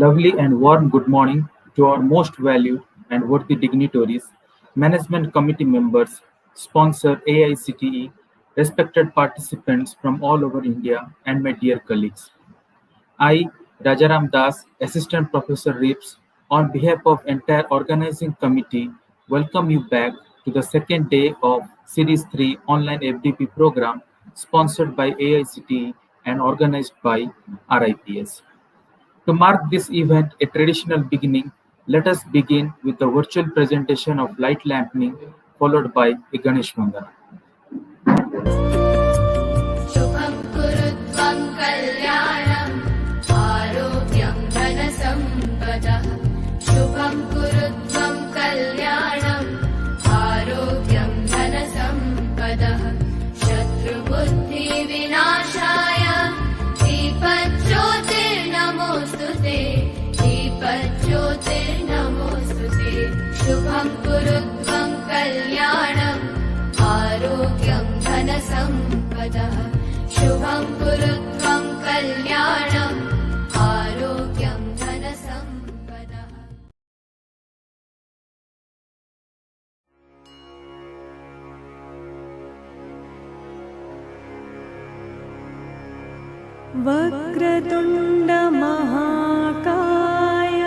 lovely and warm good morning to our most valued and worthy dignitaries, management committee members, sponsor AICTE, respected participants from all over India, and my dear colleagues. I, Rajaram Das, Assistant Professor RIPS, on behalf of entire organizing committee, welcome you back to the second day of Series 3 online FDP program sponsored by AICTE and organized by RIPS. To mark this event a traditional beginning, let us begin with the virtual presentation of light lampening followed by a Ganesh Vandana. शुभं कुरुत्वं कल्याणम् आरोग्यं धनसम्पदः शुभं कुरुत्वं कल्याणम् आरोग्यं धनसम्पदः शत्रुबुद्धिविनाशाय दीपज्योतिर्नमोऽस्तुते दीपज्योतिर्नमोऽस्तुते शुभं कुरुत्वं कल्याणम् आरोग्यं धनसम्पदः शुभं कुरुत्वं कल्याणम् आरोग्यं धनसम्पदः वक्रतुण्डमहाकाय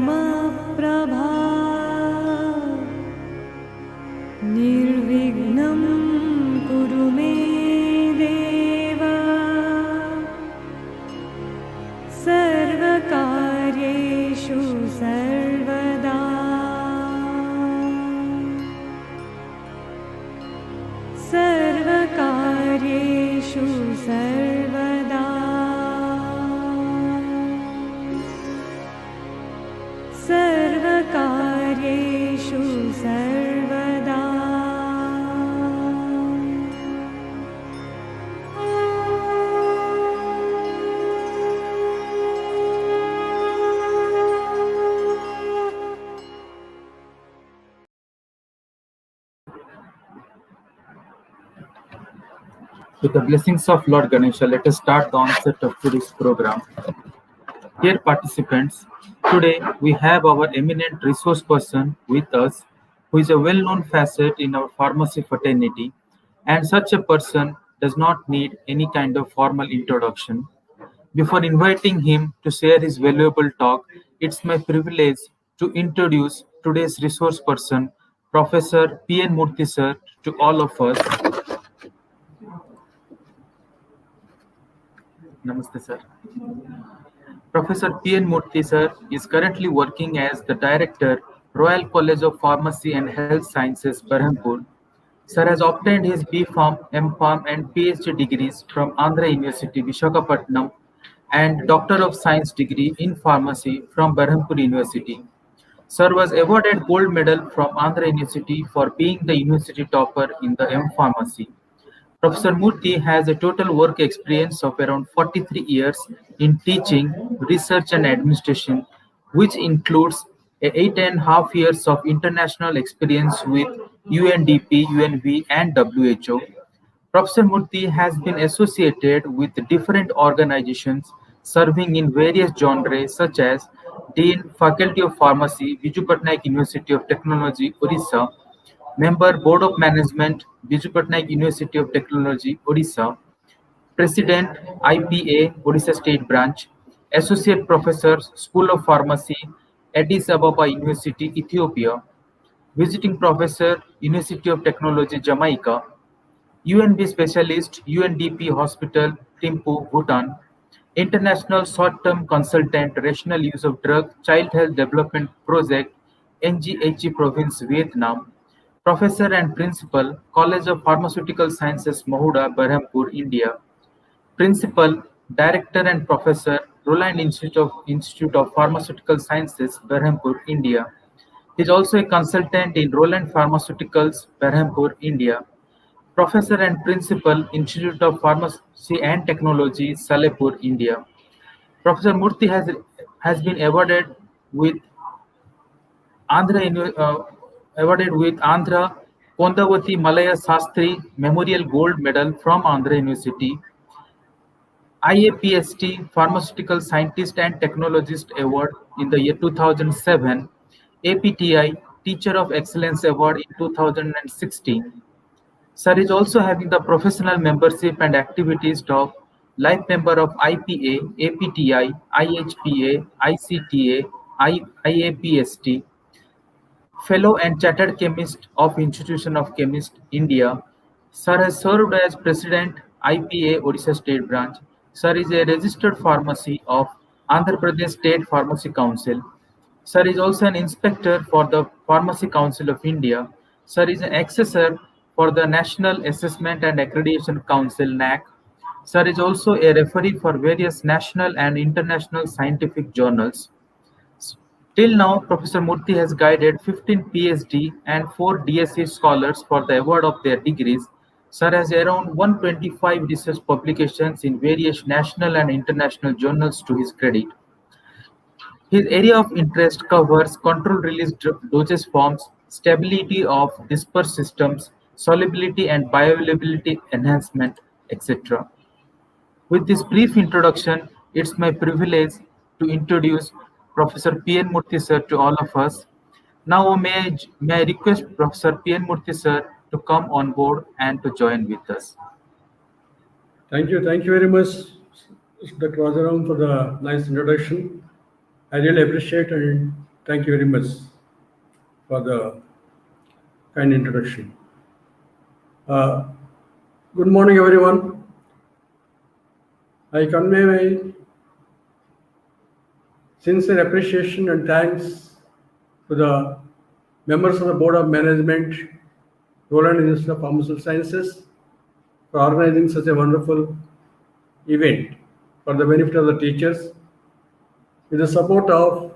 सूर्यकोटिसमप्रभा निर्विघ्नं कुरु मे देव सर्वकार्येषु सर्वदा सर्वकार्येषु सर्वदा सर्वकार्येषु सर्वदा With the blessings of Lord Ganesha, let us start the onset of today's program. Dear participants, today we have our eminent resource person with us, who is a well-known facet in our pharmacy fraternity, and such a person does not need any kind of formal introduction. Before inviting him to share his valuable talk, it's my privilege to introduce today's resource person, Professor P.N. Murthy sir, to all of us. Namaste sir. Professor P.N. Murthy sir is currently working as the Director, Royal College of Pharmacy and Health Sciences, Berhampur. Sir has obtained his B.Pharm, M.Pharm and PhD degrees from Andhra University, Visakhapatnam and Doctor of Science degree in Pharmacy from Berhampur University. Sir was awarded Gold Medal from Andhra University for being the university topper in the M Pharmacy. Professor Murthy has a total work experience of around 43 years in teaching, research and administration, which includes 8.5 years of international experience with UNDP, UNV and WHO. Professor Murthy has been associated with different organizations serving in various genres such as Dean, Faculty of Pharmacy, Biju Patnaik University of Technology, Orissa, Member, Board of Management, Biju Patnaik University of Technology, Orissa, President, IPA, Orissa State Branch, Associate Professor, School of Pharmacy, Addis Ababa University, Ethiopia, Visiting Professor, University of Technology, Jamaica, UNB Specialist, UNDP Hospital, Thimphu, Bhutan, International Short-Term Consultant, Rational Use of Drug, Child Health Development Project, NGHE Province, Vietnam, Professor and Principal, College of Pharmaceutical Sciences, Mahuda, Berhampur, India, Principal, Director and Professor, Roland Institute of Pharmaceutical Sciences, Berhampur, India. He is also a consultant in Roland Pharmaceuticals, Berhampur, India. Professor and Principal, Institute of Pharmacy and Technology, Salehpur, India. Professor Murthy has been awarded with Andhra Kondavati Malaya Sastri Memorial Gold Medal from Andhra University, IAPST Pharmaceutical Scientist and Technologist Award in the year 2007, APTI Teacher of Excellence Award in 2016. Sir is also having the professional membership and activities of life member of IPA, APTI, IHPA, ICTA, IAPST, Fellow and Chartered Chemist of Institution of Chemists, India. Sir has served as President, IPA Odisha State Branch. Sir is a registered pharmacy of Andhra Pradesh State Pharmacy Council. Sir is also an inspector for the Pharmacy Council of India. Sir is an assessor for the National Assessment and Accreditation Council (NAC). Sir is also a referee for various national and international scientific journals. Till now, Professor Murthy has guided 15 PhD and 4 DSc scholars for the award of their degrees. Sir has around 125 research publications in various national and international journals to his credit. His area of interest covers control-release dosage forms, stability of dispersed systems, solubility and bioavailability enhancement, etc. With this brief introduction, it's my privilege to introduce Professor P.N. Murthy sir to all of us. Now may I request Professor P.N. Murthy sir to come on board and to join with us. Thank you very much, Dr. Rajaram, for the nice introduction. I really appreciate and thank you very much for the kind introduction. Good morning, everyone. I convey my sincere appreciation and thanks to the members of the Board of Management, Roland Institute of Pharmaceutical Sciences, for organizing such a wonderful event for the benefit of the teachers, with the support of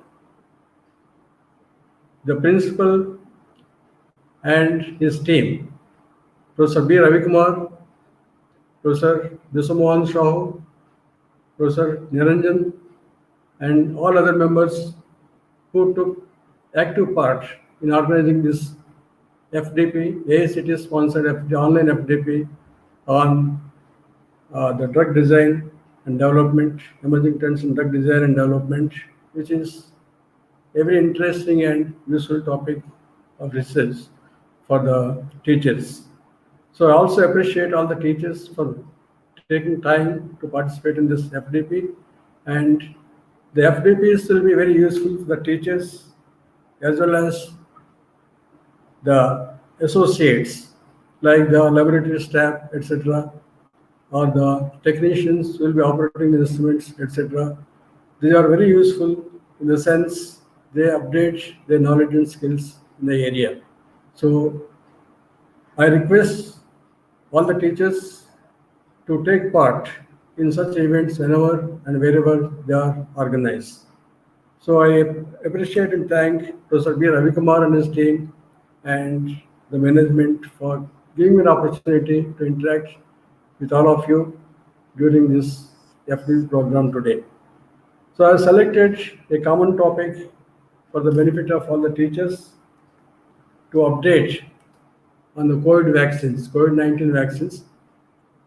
the principal and his team, Professor B. Ravikumar, Professor Biswamohan Shahu, Professor Niranjan, and all other members who took active part in organizing this FDP, AICTE sponsored online FDP on the drug design and development, emerging trends in drug design and development, which is a very interesting and useful topic of research for the teachers. So I also appreciate all the teachers for taking time to participate in this FDP, and the FDPs will be very useful for the teachers as well as the associates like the laboratory staff, etc., or the technicians will be operating the instruments, etc. These are very useful in the sense they update their knowledge and skills in the area. So I request all the teachers to take part in such events whenever and wherever they are organized. So I appreciate and thank Professor B. Ravikumar and his team and the management for giving me an opportunity to interact with all of you during this FDP program today. So I have selected a common topic for the benefit of all the teachers to update on the COVID vaccines, COVID-19 vaccines.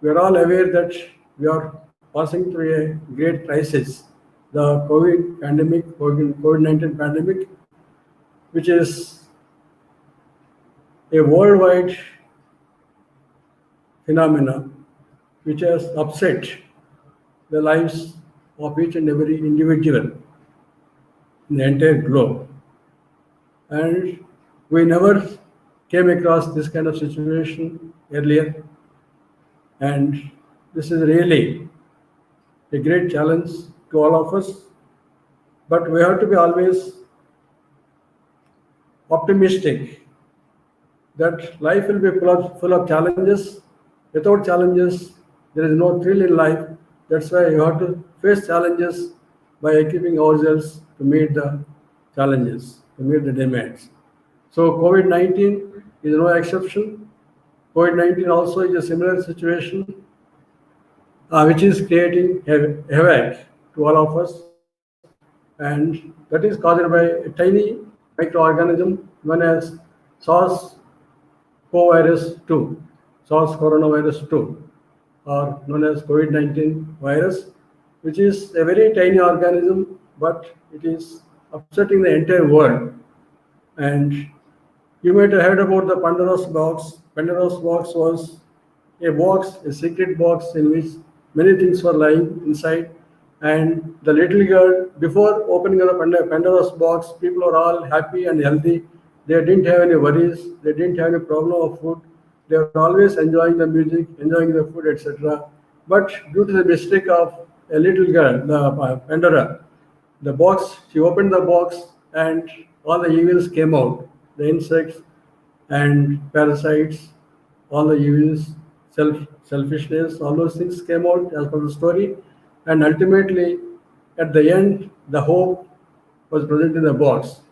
We are all aware that we are passing through a great crisis, the COVID pandemic, COVID-19 pandemic, which is a worldwide phenomena which has upset the lives of each and every individual in the entire globe. And we never came across this kind of situation earlier. And this is really a great challenge to all of us. But we have to be always optimistic that life will be full of challenges. Without challenges, there is no thrill in life. That's why you have to face challenges by equipping ourselves to meet the challenges, to meet the demands. So COVID-19 is no exception. COVID-19 also is a similar situation, which is creating havoc to all of us. And that is caused by a tiny microorganism known as SARS coronavirus 2. or known as COVID-19 virus, which is a very tiny organism, but it is upsetting the entire world. And you might have heard about the Pandora's box. Pandora's box was a box, a secret box in which many things were lying inside. And the little girl, before opening the Pandora's box, people were all happy and healthy. They didn't have any worries. They didn't have any problem of food. They were always enjoying the music, enjoying the food, etc. But due to the mistake of a little girl, the Pandora, the box, she opened the box and all the evils came out. The insects and parasites, all the evils, selfishness, all those things came out as per the story. And ultimately, at the end, the hope was present in the box.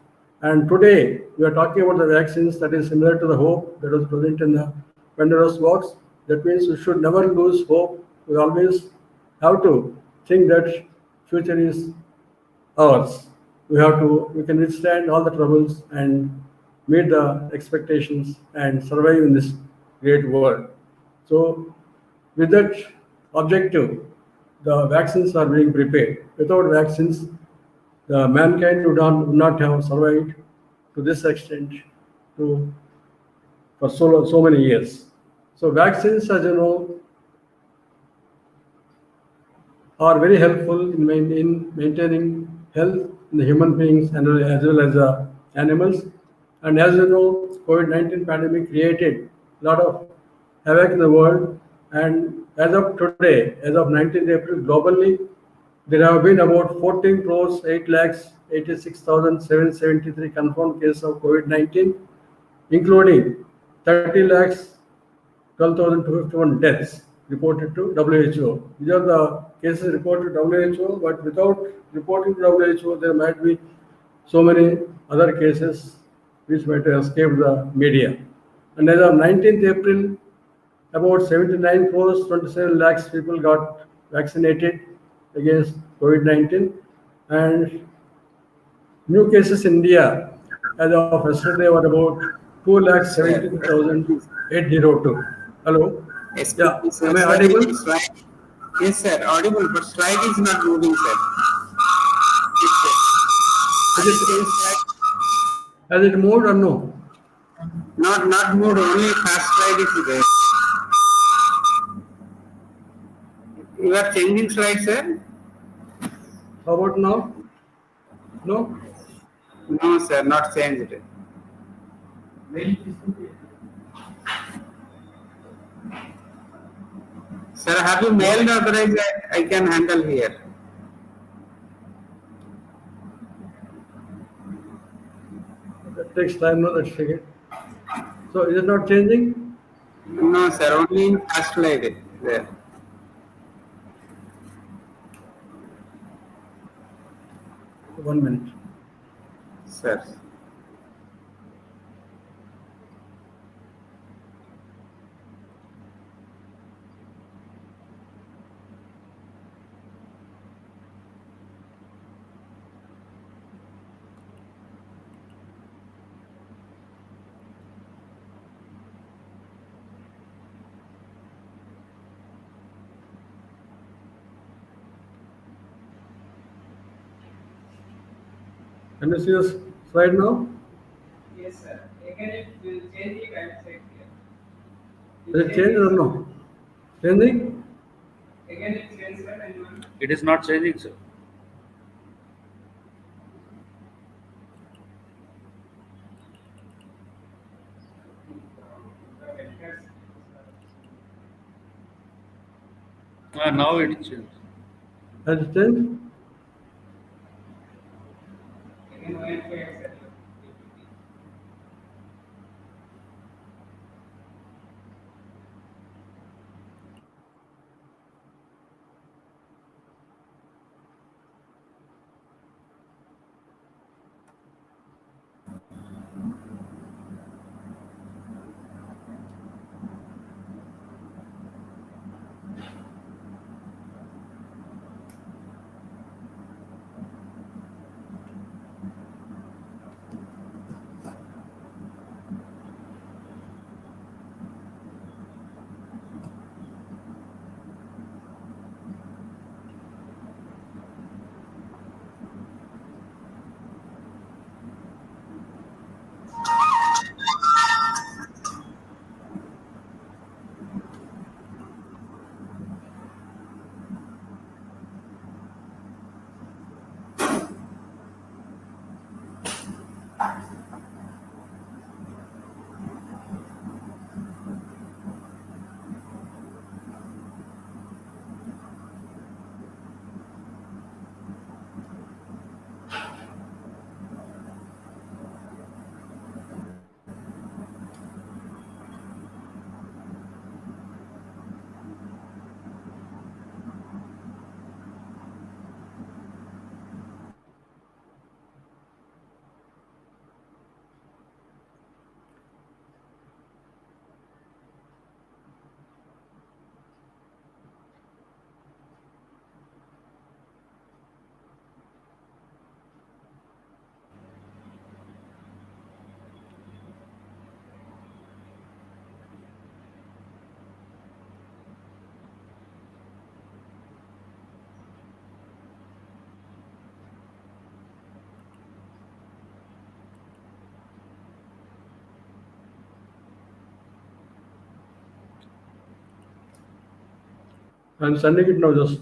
And today, we are talking about the vaccines that is similar to the hope that was present in the Pandora's box. That means we should never lose hope. We always have to think that future is ours. We can withstand all the troubles and meet the expectations and survive in this great world. So, with that objective, the vaccines are being prepared. Without vaccines, the mankind would not have survived to this extent to for so many years. So vaccines, as you know, are very helpful in maintaining health in the human beings and as well as the animals. And as you know, COVID-19 pandemic created a lot of havoc in the world. And as of today, as of 19th April, globally, there have been about 14 crores 8 lakhs 86,773 confirmed cases of COVID-19, including 30 lakhs 12,251 deaths reported to WHO. These are the cases reported to WHO, but without reporting to WHO, there might be so many other cases which might have escaped the media. And as of 19th April, about 79 crores 27 lakhs people got vaccinated against COVID-19, and new cases in India as of yesterday were about 2 lakhs Sir, 72,802. Hello? excuse Yeah, me, sir. am I Sir, audible? slide. Yes, sir. Audible, but slide is not moving, sir. Is Are it, you seeing slide? has it moved or no? Not moved. Only first slide is there. You are changing slide, sir? How about now? No? No, sir. Not changed. Sir, have you mailed authorized? I can handle here. That takes time, no? Let's check it. So is it not changing? No, sir. Only in first slide there. One minute. Sir. Can you see this slide now? Yes, sir. Again, it will change the website here. Is it changed or no? Changing? Again, it changes, sir, and you will. It is not changing, sir. Now it changed. Has it changed? Again, when we accept. I'm sending it now. Just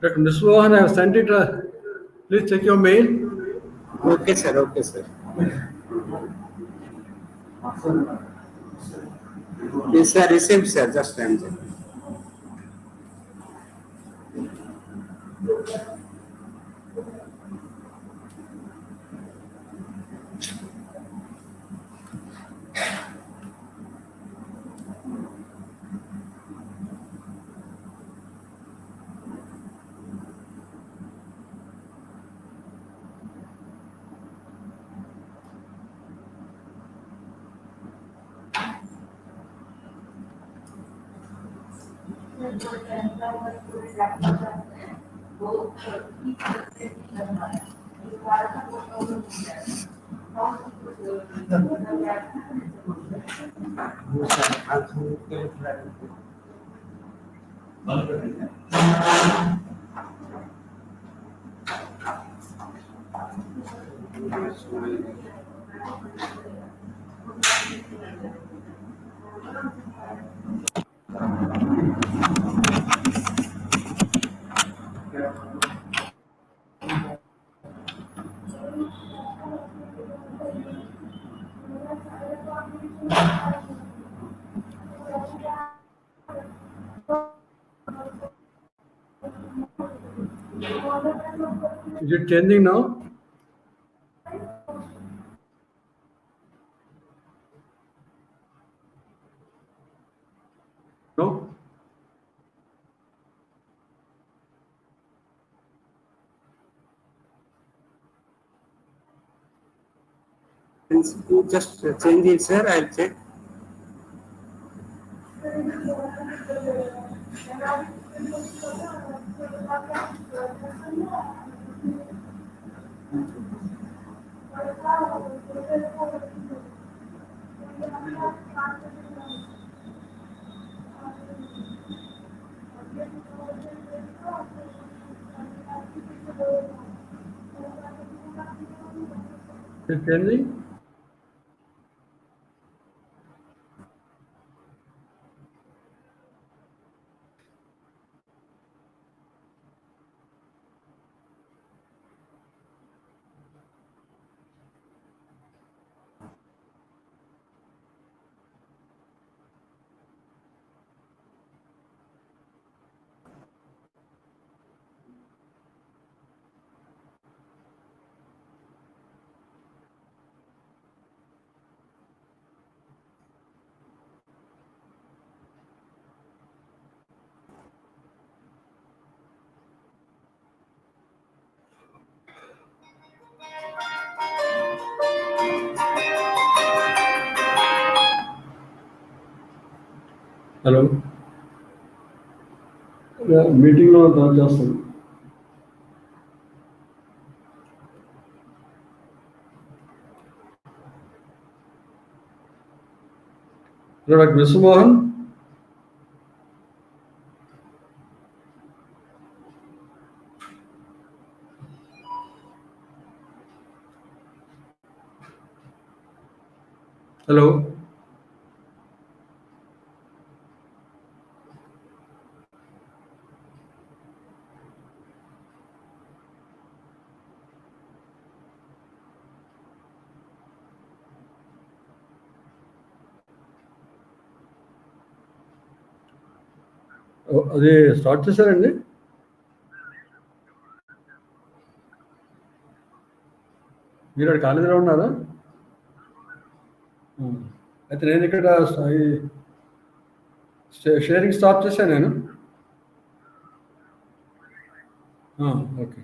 Mr. Mohan, I have sent it. Please check your mail. Okay, sir. Okay, sir. Yes, sir. Received, sir. Just I'm checking. Is it changing now? No. You just change it, sir. I'll check. Is it changing? Hello, మీటింగ్లో తర్వాత చేస్తాను. Doctor Vishwamohan. Hello, అది start చేశారండి? మీరు అక్కడ కాలేజీలో ఉన్నారా? అయితే నేను ఇక్కడ షేరింగ్ స్టార్ట్ చేశాను నేను. Okay.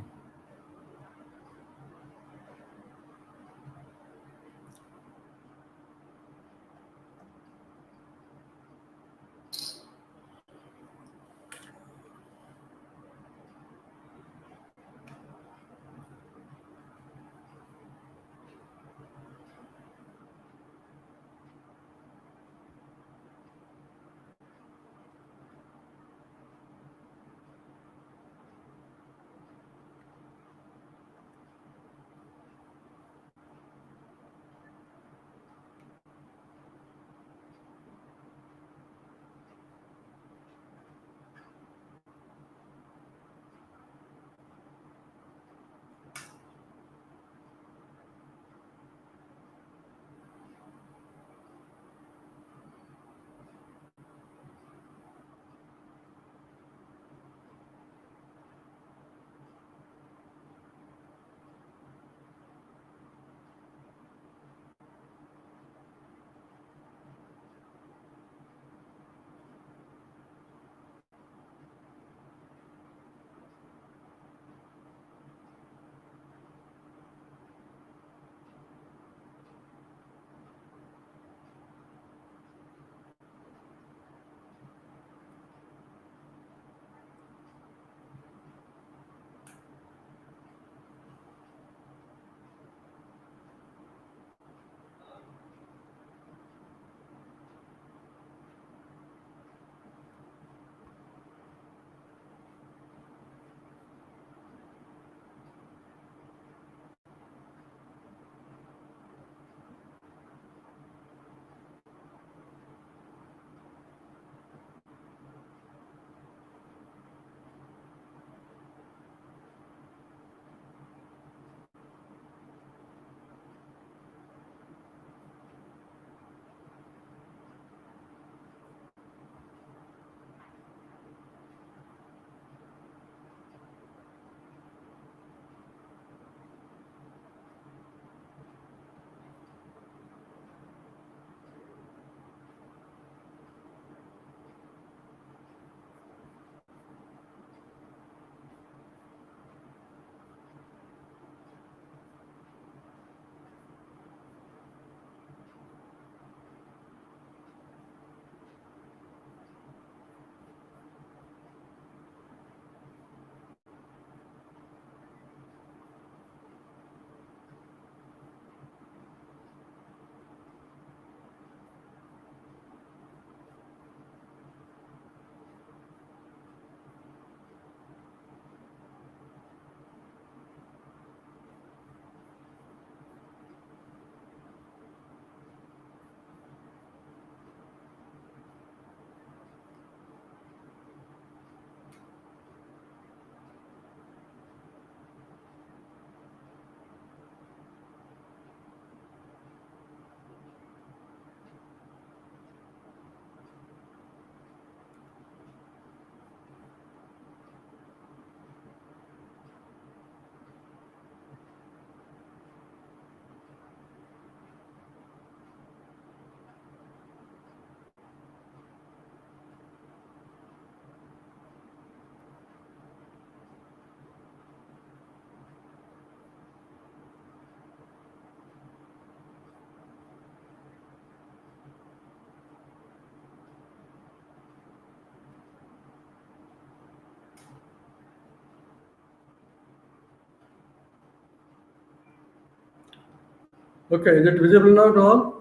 Okay, is it visible now to all?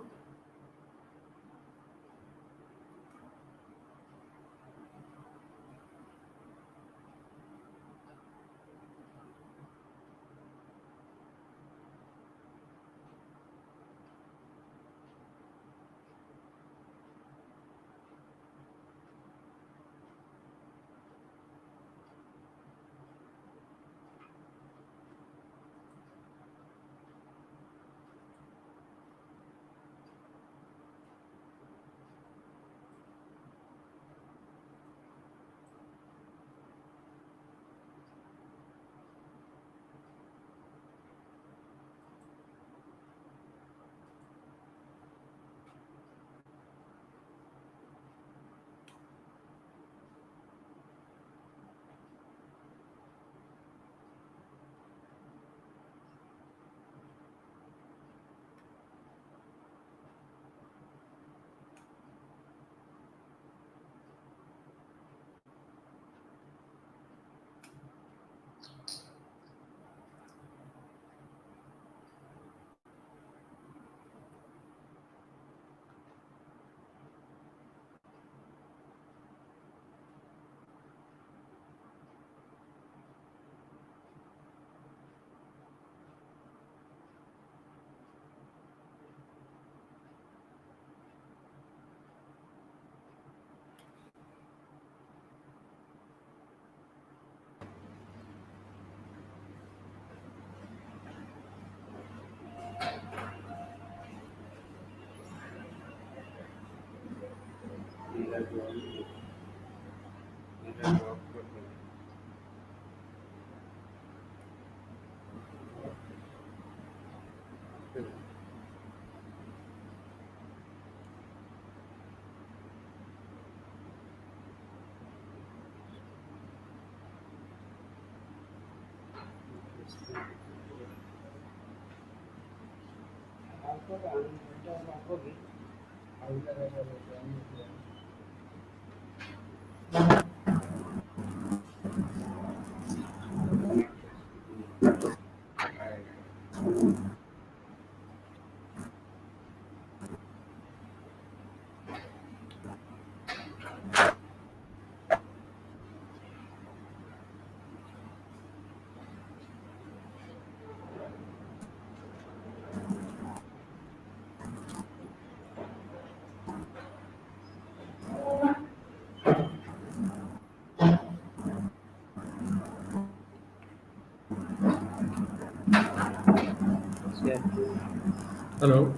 Hello.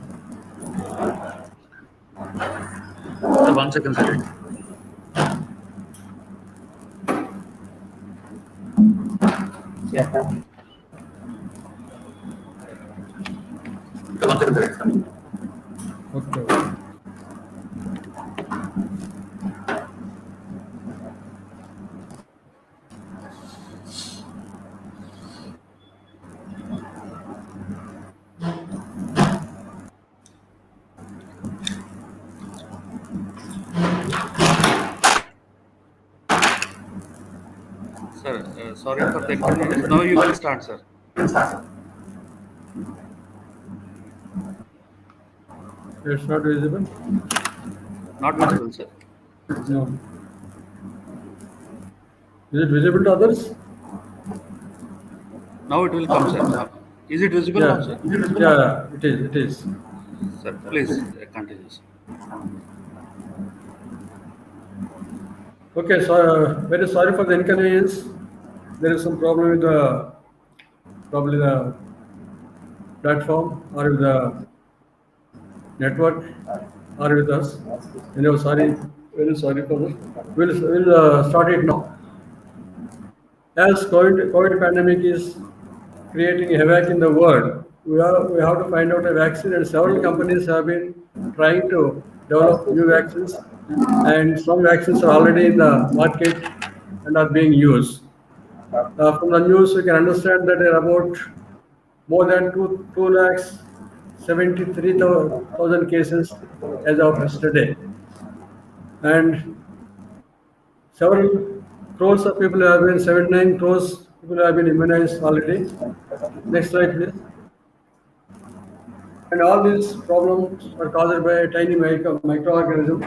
Sir, 1 second, sir. Sir, 1 second, sir. It's coming. Okay. Sir, sorry for the inconvenience. Now you can start, sir. It's not visible? Not visible, sir. No. Is it visible to others? Now it will come, sir. Is it visible now, Yeah. sir? Yeah, it is. It is. Sir, please continue, sir. Okay, so very sorry for the inconvenience. There is some problem with the probably the platform or with the network or with us. Anyway, sorry, very sorry for this. We'll start it now. As COVID pandemic is creating havoc in the world, we have to find out a vaccine, and several companies have been trying to develop new vaccines, and some vaccines are already in the market and are being used. From the news, we can understand that there are about more than 2 lakhs 73,000 cases as of yesterday, and several crores of people have been 79 crores people have been immunized already. Next slide, please. And all these problems are caused by a tiny microorganism,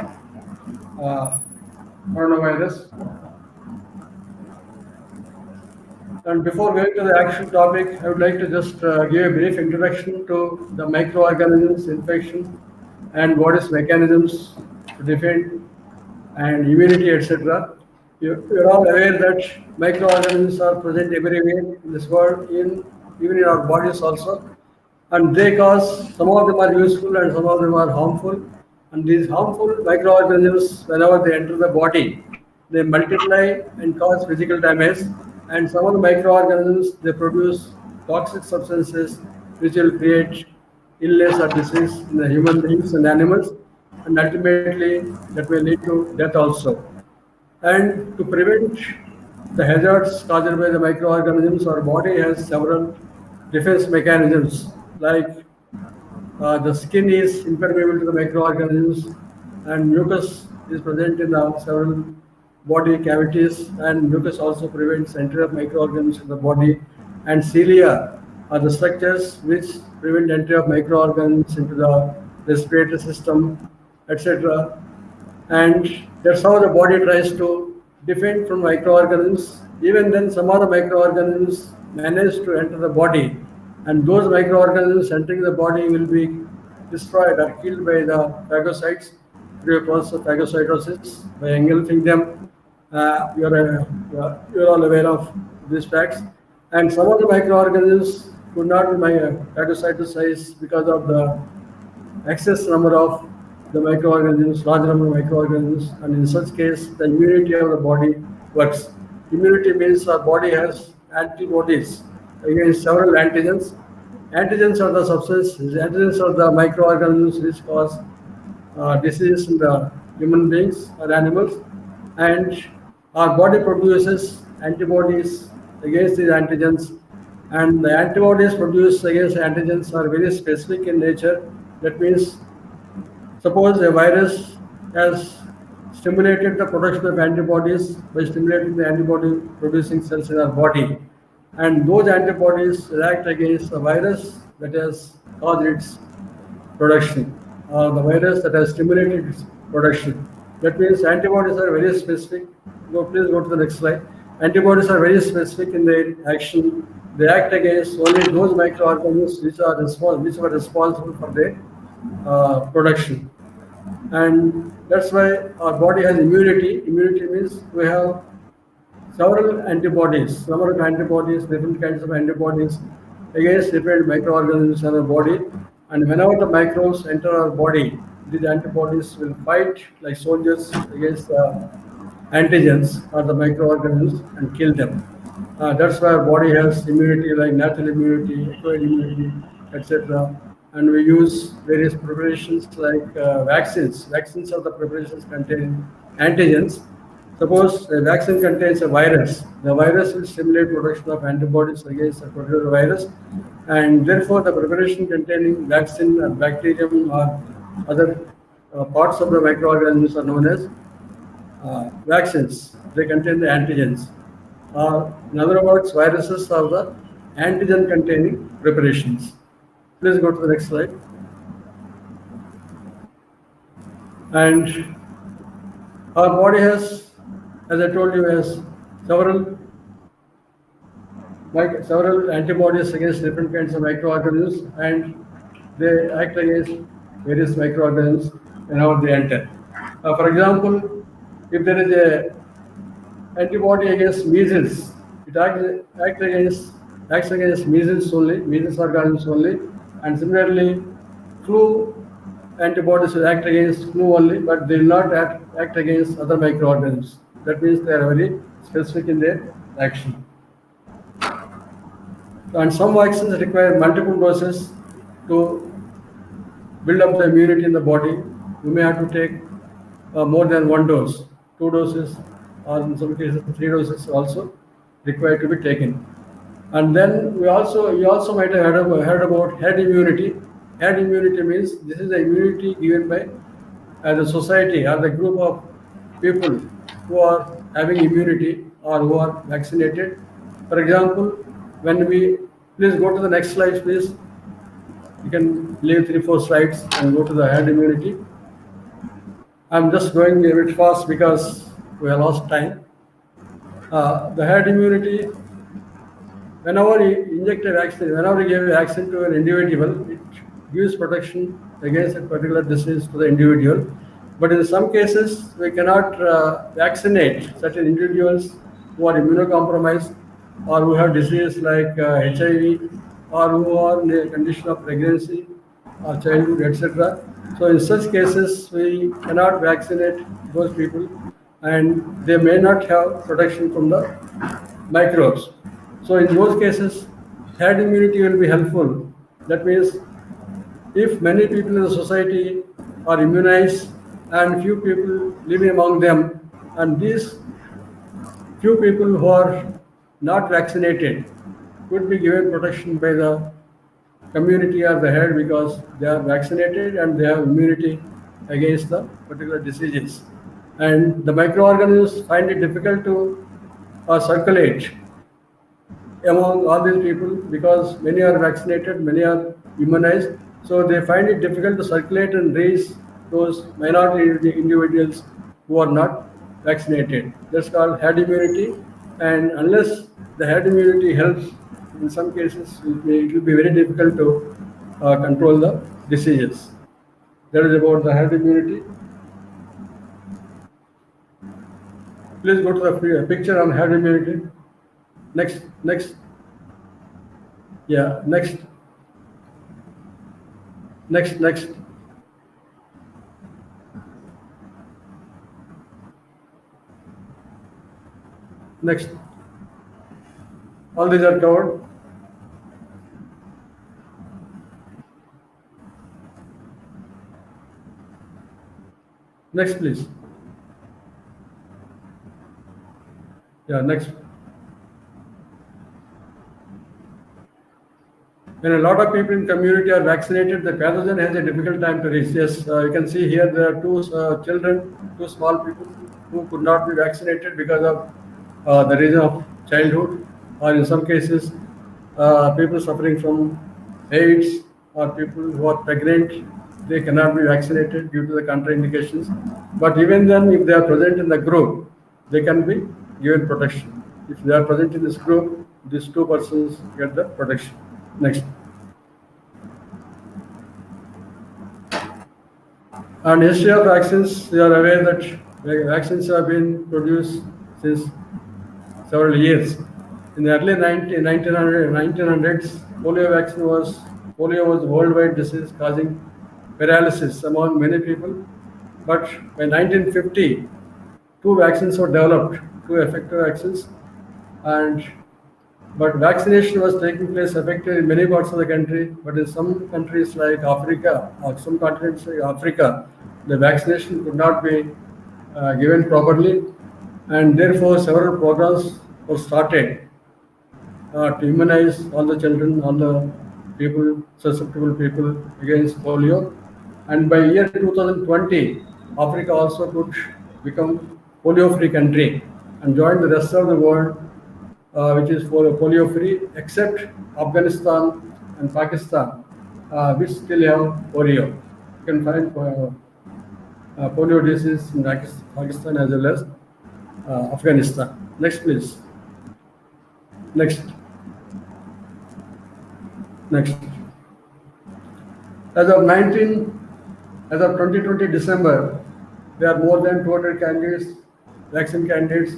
uh, coronavirus. And before going to the actual topic, I would like to just give a brief introduction to the microorganisms, infection, and what is mechanisms to defend and immunity, etc. You're all aware that microorganisms are present everywhere in this world, even in our bodies also, and they cause, some of them are useful and some of them are harmful. And these harmful microorganisms, whenever they enter the body, they multiply and cause physical damage. And some of the microorganisms, they produce toxic substances which will create illness or disease in the human beings and animals, and ultimately that may lead to death also. And to prevent the hazards caused by the microorganisms, our body has several defense mechanisms, like the skin is impermeable to the microorganisms, and mucus is present in the several body cavities, and mucus also prevents entry of microorganisms in the body. And cilia are the structures which prevent entry of microorganisms into the respiratory system, etc. And that's how the body tries to defend from microorganisms. Even then, some of the microorganisms manage to enter the body, and those microorganisms entering the body will be destroyed or killed by the phagocytes through a process of phagocytosis by engulfing them. You're all aware of these facts. And some of the microorganisms could not be phagocytosized because of the excess number of the microorganisms, large number of microorganisms, and in such case, the immunity of the body works. Immunity means our body has antibodies against several antigens. Antigens are the substances, antigens are the microorganisms which cause disease in the human beings or animals, and our body produces antibodies against these antigens, and the antibodies produced against antigens are very specific in nature. That means, suppose a virus has stimulated the production of antibodies by stimulating the antibody producing cells in our body, and those antibodies react against the virus that has caused its production, or the virus that has stimulated its production. That means antibodies are very specific. Please go to the next slide. Antibodies are very specific in their action. They act against only those microorganisms which were responsible for their production. And that's why our body has immunity. Immunity means we have several antibodies, number of antibodies, different kinds of antibodies against different microorganisms in our body. And whenever the microbes enter our body, these antibodies will fight like soldiers against the antigens or the microorganisms and kill them. That's why our body has immunity like natural immunity, acquired immunity, etc. And we use various preparations like vaccines. Vaccines are the preparations containing antigens. Suppose a vaccine contains a virus. The virus will stimulate production of antibodies against the particular virus, and therefore the preparation containing vaccine or bacterium or other parts of the microorganisms are known as vaccines. They contain the antigens. In other words, viruses are the antigen-containing preparations. Please go to the next slide. And our body has, as I told you, has several antibodies against different kinds of microorganisms, and they act against various microorganisms whenever they enter. For example, if there is a antibody against measles, it acts against measles only, measles organisms only, and similarly, flu antibodies will act against flu only, but they will not act against other microorganisms. That means they are very specific in their action. And some vaccines require multiple doses to build up the immunity in the body. You may have to take more than one dose, 2 doses, or in some cases 3 doses also required to be taken. And then you also might have heard about herd immunity. Herd immunity means this is the immunity given by the society or the group of people who are having immunity or who are vaccinated. For example, please go to the next slide, please. You can leave 3-4 slides and go to the herd immunity. I'm just going a bit fast because we have lost time. The herd immunity, whenever you inject a vaccine, whenever you give a vaccine to an individual, it gives protection against a particular disease to the individual. But in some cases, we cannot vaccinate certain individuals who are immunocompromised or who have disease like HIV or who are in a condition of pregnancy or childhood, etc. So in such cases, we cannot vaccinate those people and they may not have protection from the microbes. So in those cases, herd immunity will be helpful. That means if many people in the society are immunized and few people living among them, and these few people who are not vaccinated could be given protection by the community or the herd because they are vaccinated and they have immunity against the particular diseases. And the microorganisms find it difficult to circulate among all these people because many are vaccinated, many are immunized. So they find it difficult to circulate and raise those minority individuals who are not vaccinated. That's called herd immunity. And unless the herd immunity helps, in some cases, it will be very difficult to control the diseases. That is about the herd immunity. Please go to the picture on herd immunity. Next. Yeah, next. Next. All these are covered. Next, please. Yeah, next. When a lot of people in community are vaccinated, the pathogen has a difficult time to reach. Yes, you can see here there are two children, two small people who could not be vaccinated because of the reason of childhood, or in some cases, people suffering from AIDS or people who are pregnant, they cannot be vaccinated due to the contraindications. But even then, if they are present in the group, they can be given protection. If they are present in this group, these two persons get the protection. Next. And history of vaccines, you are aware that vaccines have been produced since several years. In the early 1900s, polio was a worldwide disease causing paralysis among many people. But by 1950, two vaccines were developed, two effective vaccines, but vaccination was taking place effectively in many parts of the country, but in some countries like Africa, or some continents like Africa, the vaccination could not be given properly, and therefore several programs were started to immunize all the children, all the people, susceptible people against polio. And by year 2020, Africa also could become polio-free country and join the rest of the world which is polio-free, except Afghanistan and Pakistan, which still have polio. You can find polio disease in Pakistan as well as Afghanistan. Next, please. Next. As of 2020 December, there are more than 200 candidates, vaccine candidates,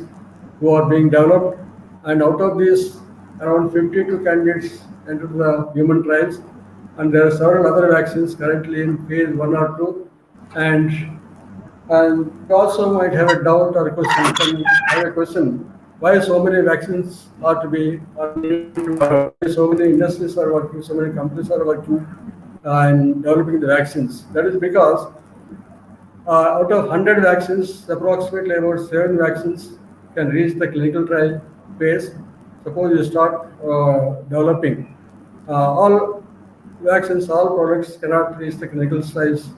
who are being developed. And out of these, around 52 candidates entered the human trials, and there are several other vaccines currently in phase 1 or 2. And you also might have a doubt or a question. You can have a question: why so many vaccines are needed to work? So many industries are working, so many companies are working in developing the vaccines. That is because out of 100 vaccines, approximately about 7 vaccines can reach the clinical trial phase. Suppose you start developing all vaccines, all products cannot reach the clinical trials stage.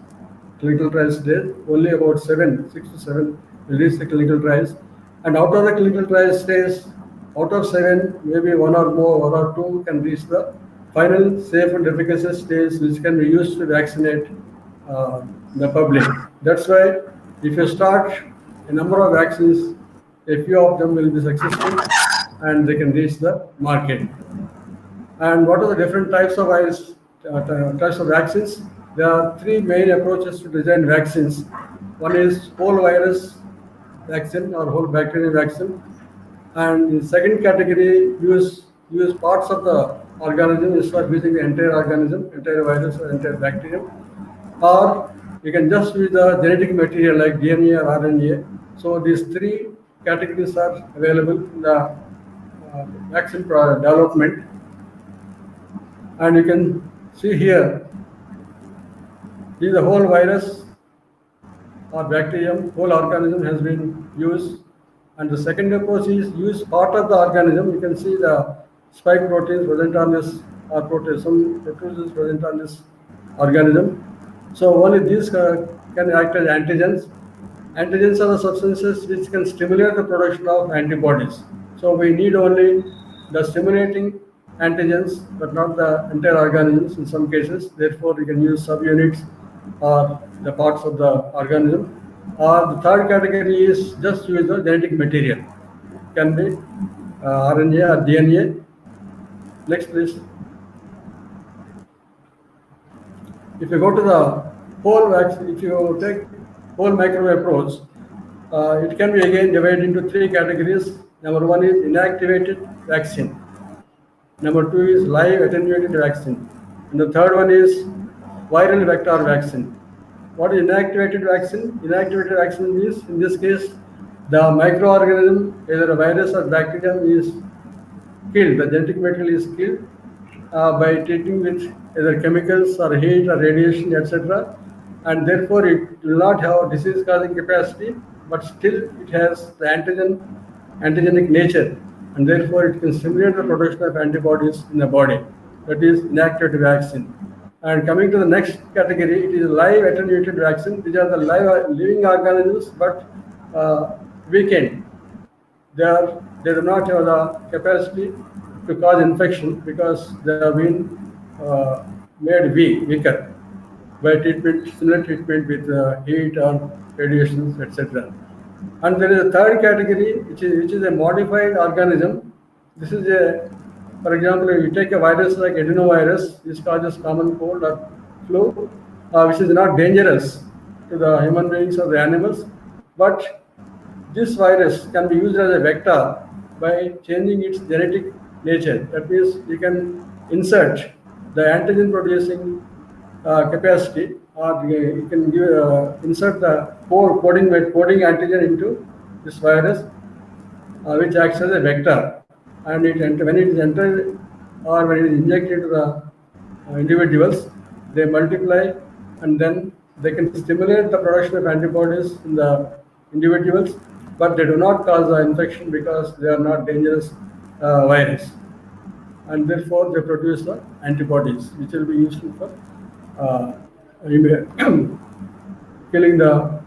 Only about 6 to 7 will reach the clinical trials. And out of the clinical trial stage, out of 7, maybe 1 or 2 can reach the final safe and efficacious stage which can be used to vaccinate the public. That's why if you start a number of vaccines, a few of them will be successful and they can reach the market. And what are the different types of virus, types of vaccines? There are three main approaches to design vaccines. One is whole virus vaccine or whole bacterial vaccine, and the second category use parts of the organism instead of using the entire organism, entire virus or entire bacterium, or you can just use the genetic material like DNA or RNA. So these three categories are available in the vaccine development, and you can see here this is the whole virus or bacterium, whole organism has been used. And the second approach is use part of the organism. You can see the spike proteins present on this, or protein, some proteins present on this organism. So only these can act as antigens. Antigens are the substances which can stimulate the production of antibodies. So we need only the stimulating antigens, but not the entire organisms in some cases. Therefore, we can use subunits or the parts of the organism. Or the third category is just use the genetic material. Can be RNA or DNA. Next, please. If you go to the whole vaccine, if you take whole microwave approach, it can be again divided into three categories. Number one is inactivated vaccine. Number two is live attenuated vaccine. And the third one is viral vector vaccine. What is inactivated vaccine? Inactivated vaccine means, in this case, the microorganism, either a virus or bacterium, is killed. The genetic material is killed by treating with either chemicals or heat or radiation, etc. And therefore, it will not have disease-causing capacity, but still it has the antigenic nature, and therefore it can stimulate the production of antibodies in the body. That is inactivated vaccine. And coming to the next category, it is live attenuated vaccine. These are the living organisms, but weakened. They do not have the capacity to cause infection because they have been made weaker by treatment, similar treatment with heat or radiations, etc. And there is a third category, which is a modified organism. This is for example, if you take a virus like adenovirus, which causes common cold or flu, which is not dangerous to the human beings or the animals, but this virus can be used as a vector by changing its genetic nature. That means you can insert the antigen producing capacity, or you can insert the coding antigen into this virus, which acts as a vector. And when it is entered or when it is injected to the individuals, they multiply, and then they can stimulate the production of antibodies in the individuals, but they do not cause the infection because they are not dangerous virus, and therefore they produce the antibodies which will be useful for killing the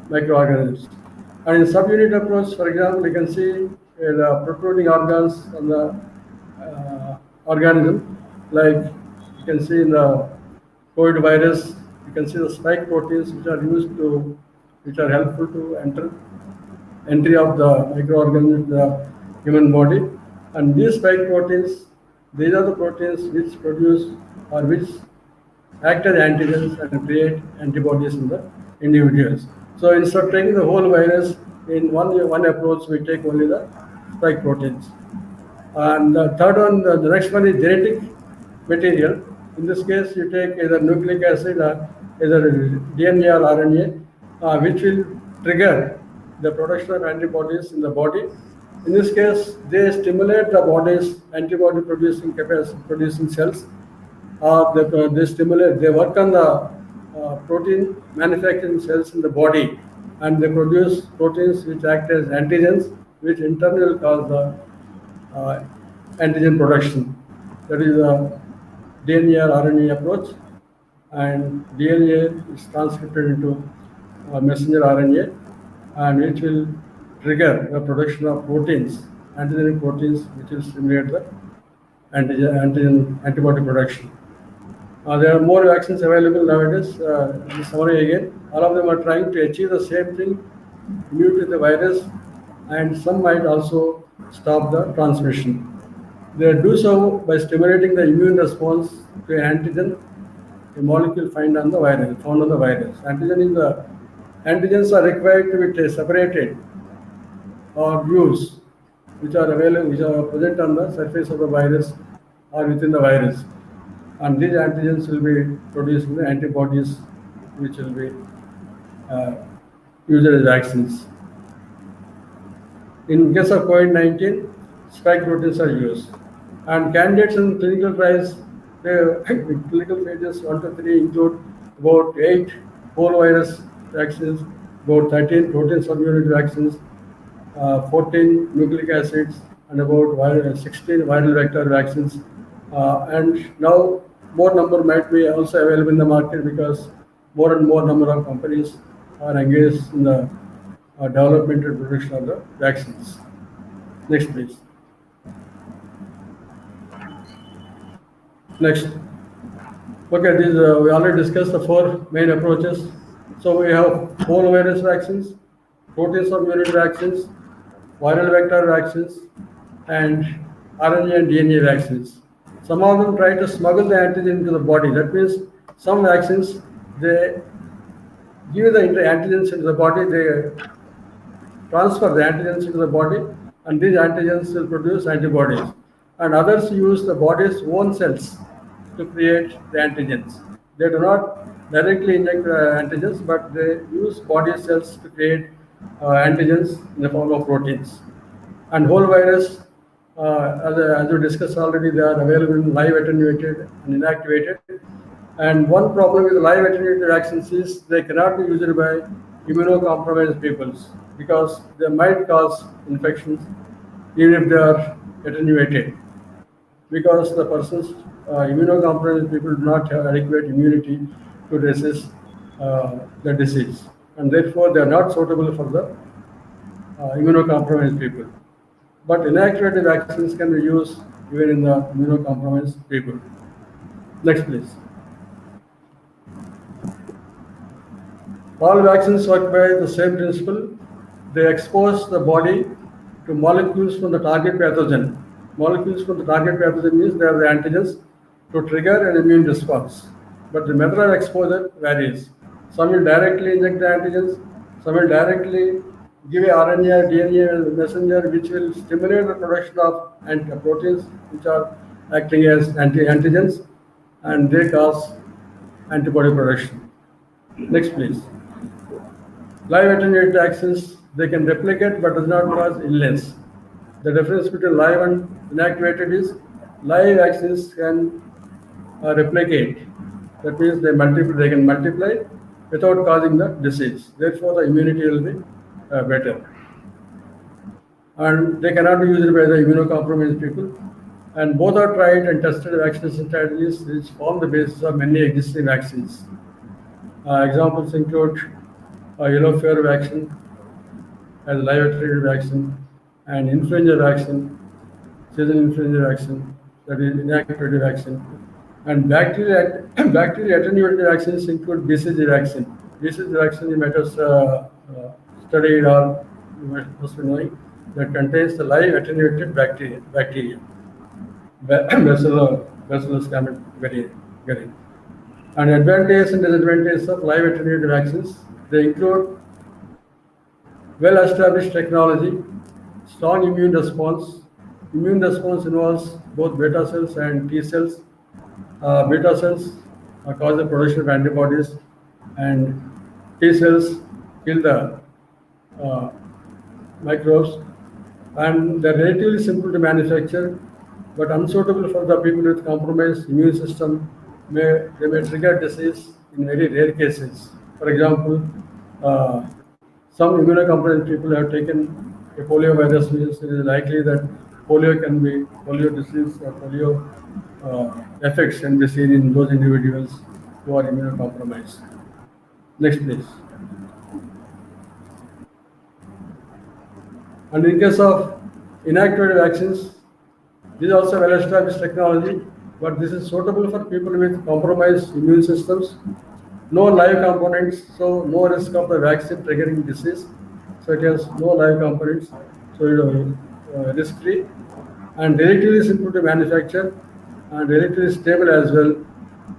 microorganisms. And in subunit approach, for example, you can see the protruding organs on the organism, like you can see in the COVID virus. You can see the spike proteins which are helpful to entry of the microorganism in the human body. And these spike proteins, these are the proteins which produce or which act as antigens and create antibodies in the individuals. So instead of taking the whole virus in one approach, we take only the spike proteins. And the third one, the next one is genetic material. In this case, you take either nucleic acid or either DNA or RNA, which will trigger the production of antibodies in the body. In this case, they stimulate the body's antibody producing cells, or they work on the protein manufacturing cells in the body, and they produce proteins which act as antigens, which in turn will cause the antigen production. That is the DNA or RNA approach, and DNA is transcripted into messenger RNA, and which will trigger the production of proteins, antigenic proteins, which will stimulate the antibody production. There are more vaccines available nowadays. The summary again, all of them are trying to achieve the same thing, mute the virus, and some might also stop the transmission. They do so by stimulating the immune response to antigen, a molecule found on the virus. Antigens are required to be separated or used, which are available, which are present on the surface of the virus or within the virus. And these antigens will be producing the antibodies, which will be used as vaccines. In case of COVID-19, spike proteins are used. And candidates in clinical trials, the clinical phases 1 to 3 include about 8 whole virus vaccines, about 13 protein subunit vaccines, 14 nucleic acids, and about 16 viral vector vaccines. And now more number might be also available in the market because more and more number of companies are engaged in the development and production of the vaccines. Next, please. Next. Okay, these we already discussed the 4 main approaches. So we have whole virus vaccines, protein subunit vaccines, viral vector vaccines, and RNA and DNA vaccines. Some of them try to smuggle the antigen into the body. That means some vaccines, they give the antigens into the body, they transfer the antigens into the body, and these antigens will produce antibodies. And others use the body's own cells to create the antigens. They do not directly inject antigens, but they use body cells to create antigens in the form of proteins. And whole virus, as we discussed already, they are available in live attenuated and inactivated. And one problem with live attenuated vaccines is they cannot be used by immunocompromised peoples because they might cause infections even if they are attenuated, because the person's immunocompromised people do not have adequate immunity to resist the disease, and therefore they are not suitable for the immunocompromised people. But inactivated vaccines can be used even in the immunocompromised people. Next, please. All vaccines work by the same principle. They expose the body to molecules from the target pathogen. Molecules from the target pathogen means they are the antigens to trigger an immune response. But the method of exposure varies. Some will directly inject the antigens, some will directly give a RNA or DNA messenger which will stimulate the production of proteins which are acting as antigens, and they cause antibody production. Next, please. Live attenuated vaccines, they can replicate but does not cause illness. The difference between live and inactivated is live vaccines can replicate. That means they can multiply without causing the disease. Therefore, the immunity will be better. And they cannot be used by the immunocompromised people. And both are tried and tested vaccination strategies which form the basis of many existing vaccines. Examples include yellow fever vaccine as live attenuated vaccine, and influenza vaccine, seasonal influenza vaccine, that is inactivated vaccine. And bacteria attenuated vaccines include BCG vaccine. BCG vaccine you might have studied or you must be knowing that contains the live attenuated bacteria. Bacillus variant. And advantages and disadvantages of live attenuated vaccines, they include well-established technology, strong immune response. Immune response involves both beta cells and T cells. Beta cells cause the production of antibodies, and T cells kill the microbes. And they're relatively simple to manufacture, but unsuitable for the people with compromised immune system. They may trigger disease in very rare cases. For example, some immunocompromised people have taken a polio virus, means it is likely that polio disease or polio effects can be seen in those individuals who are immunocompromised. Next, please. And in case of inactivated vaccines, This is also well-established technology, but this is suitable for people with compromised immune systems, no live components, so no risk of the vaccine triggering disease. So it has no live components, so risk-free and relatively simple to manufacture and relatively stable as well.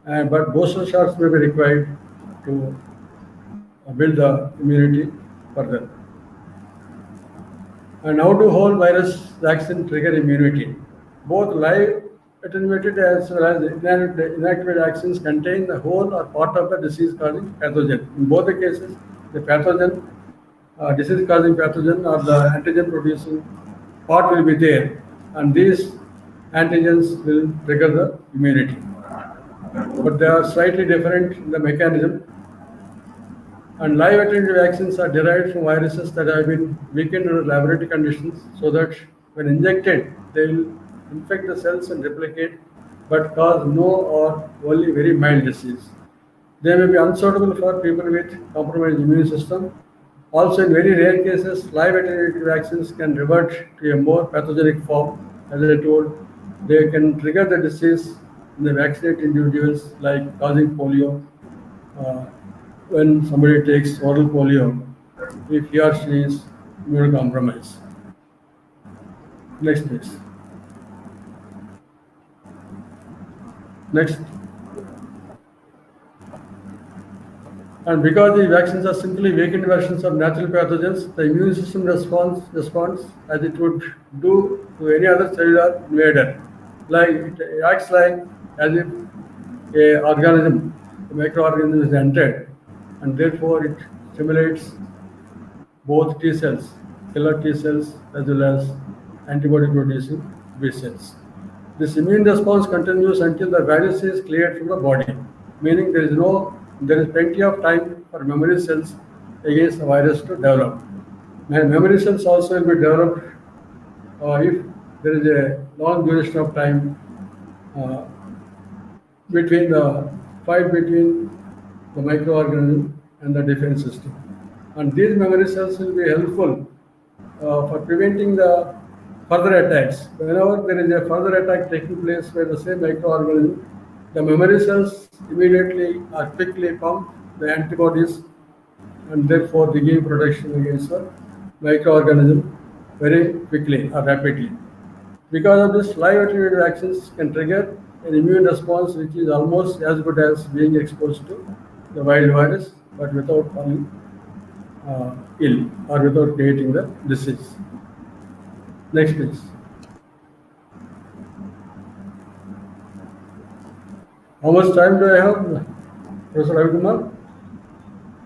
But booster shots may be required to build the immunity further. And how do whole virus vaccine trigger immunity? Both live attenuated as well as inactivated vaccines contain the whole or part of the disease-causing pathogen. In both the cases, the pathogen, disease-causing pathogen or the antigen-producing part will be there, and these antigens will trigger the immunity. But they are slightly different in the mechanism. And live attenuated vaccines are derived from viruses that have been weakened under laboratory conditions so that when injected, they will infect the cells and replicate but cause no or only very mild disease. They may be unsuitable for people with compromised immune system. Also, in very rare cases, live attenuated vaccines can revert to a more pathogenic form. As I told, they can trigger the disease in the vaccinated individuals, like causing polio. When somebody takes oral polio, if he or she is immunocompromised. Next, please. Next. And because the vaccines are simply weakened versions of natural pathogens, the immune system responds as it would do to any other cellular invader. Like it acts like as if a organism, a microorganism is entered, and therefore it stimulates both T cells, killer T cells, as well as antibody producing B cells. This immune response continues until the virus is cleared from the body, meaning there is plenty of time for memory cells against the virus to develop. And memory cells also will be developed if there is a long duration of time between the fight between the microorganism and the defense system. And these memory cells will be helpful for preventing the further attacks. Whenever there is a further attack taking place by the same microorganism, the memory cells immediately or quickly pump the antibodies, and therefore they give protection against the microorganism very quickly or rapidly. Because of this, live attenuated vaccines can trigger an immune response which is almost as good as being exposed to the wild virus, but without falling ill or without creating the disease. Next, please. How much time do I have, Professor Ravikumar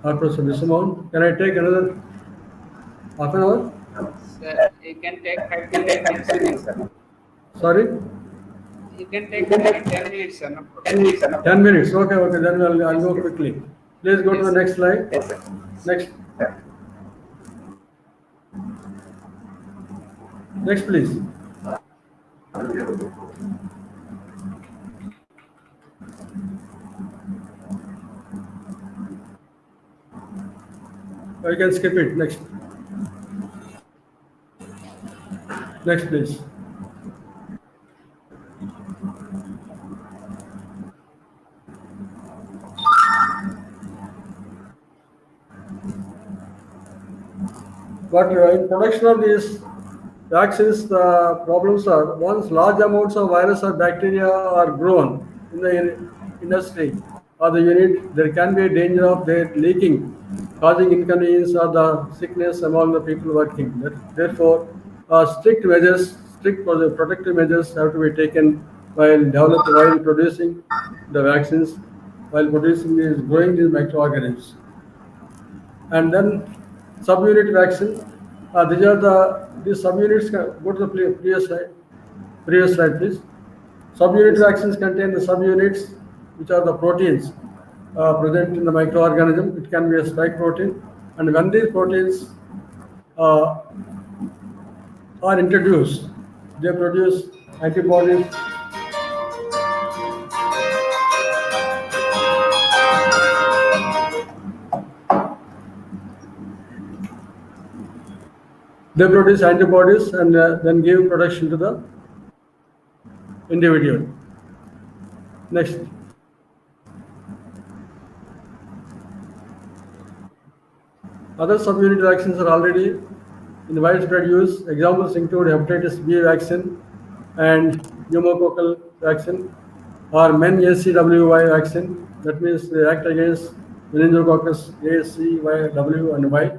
or Professor Visamohan? Can I take another half an hour? Sir, you can take 5 to 10 minutes. Sorry? You can take 10 minutes, sir. No problem. 10 minutes. Okay, then I'll go quickly. Please go to the next slide. Next. Next, please. I can skip it. Next. Next, please. But in production of these vaccines, the problems are once large amounts of virus or bacteria are grown in the industry or the unit, there can be a danger of their leaking, causing inconvenience or the sickness among the people working. Therefore, strict protective measures have to be taken while producing the vaccines, while growing these microorganisms. And then subunit vaccine. These subunits. Go to the previous slide. Previous slide, please. Subunit vaccines contain the subunits, which are the proteins present in the microorganism. It can be a spike protein, and when these proteins are introduced, they produce antibodies. They produce antibodies and then give protection to the individual. Next. Other subunit vaccines are already in widespread use. Examples include hepatitis B vaccine and pneumococcal vaccine or MenACWY vaccine. That means they act against meningococcus A, C, Y, W, and Y,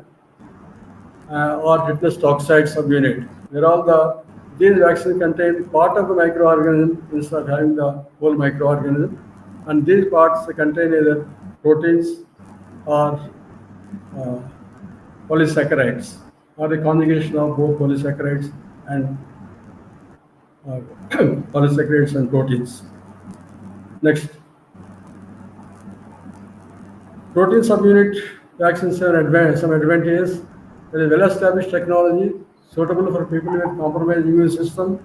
or tetanus toxoid subunit. Where all these vaccines contain part of the microorganism instead of having the whole microorganism, and these parts contain either proteins or uh, polysaccharides, or a conjugation of both polysaccharides and uh, polysaccharides and proteins. Next, protein subunit vaccines have some advantages. There is well-established technology suitable for people with compromised immune system,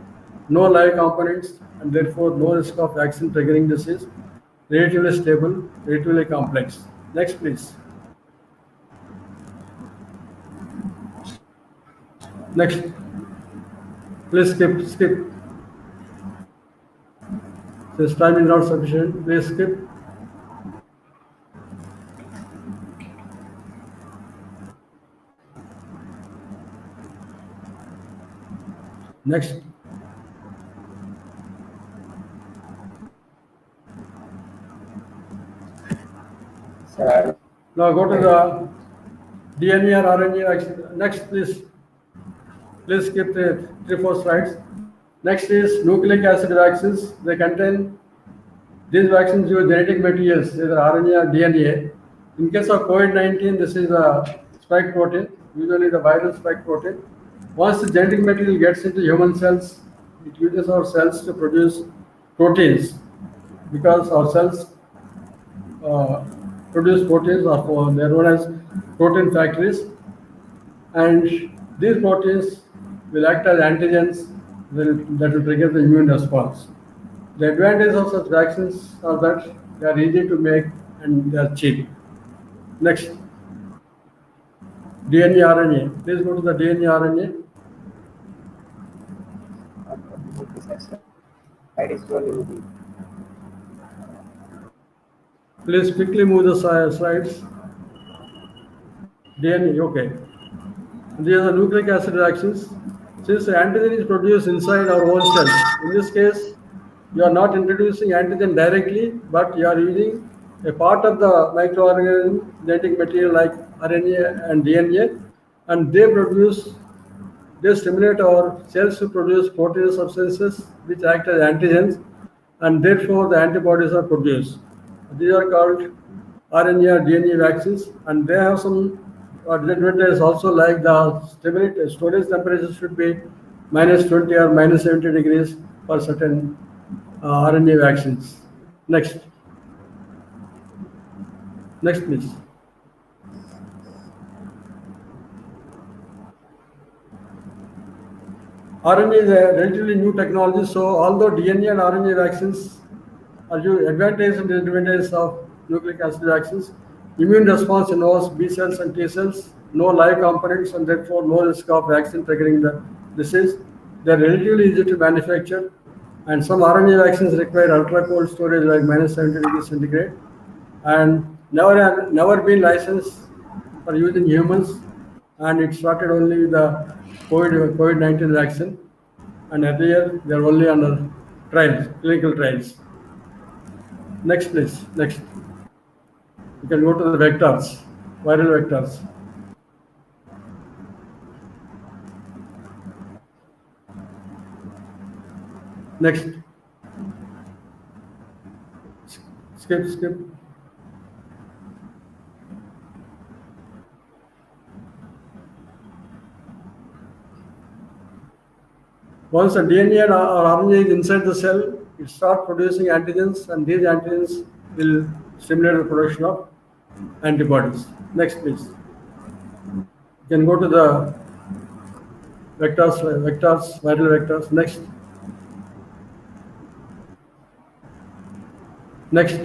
no live components, and therefore no risk of vaccine triggering disease. Relatively stable, relatively complex. Next, please. Next, please skip. This time is not sufficient. Please skip. Next. Now go to the DNA or RNA vaccine. Next, please. Please skip the 3-4 slides. Next is nucleic acid vaccines. They contain these vaccines use genetic materials, either RNA or DNA. In case of COVID-19, this is a spike protein, usually the viral spike protein. Once the genetic material gets into human cells, it uses our cells to produce proteins, because our cells produce proteins, or they're known as protein factories, and these proteins will act as antigens that will trigger the immune response. The advantage of such vaccines are that they are easy to make and they are cheap. Next, DNA RNA. Please go to the DNA RNA. Please quickly move the slides. DNA, okay. These are the nucleic acid reactions. Since the antigen is produced inside our own cells, in this case, you are not introducing antigen directly, but you are using a part of the microorganism genetic material like RNA and DNA, and they stimulate our cells to produce protein substances which act as antigens, and therefore the antibodies are produced. These are called RNA or DNA vaccines, and they have some advantages also, like the storage temperature should be -20 or -70 degrees for certain RNA vaccines. Next. Next, please. RNA is a relatively new technology, so although DNA and RNA vaccines are advantages and disadvantages of nucleic acid vaccines, immune response involves B cells and T cells, no live components, and therefore no risk of vaccine triggering the disease. They are relatively easy to manufacture, and some RNA vaccines require ultra cold storage like -70 degrees centigrade, and never been licensed for use in humans, and it started only with the COVID-19 vaccine, and earlier they are only under trials, clinical trials. Next, please. Next. You can go to the vectors, viral vectors. Next. Skip. Once the DNA or RNA is inside the cell, it starts producing antigens, and these antigens will stimulate the production of antibodies. Next, please. You can go to the vectors, viral vectors. Next. Next.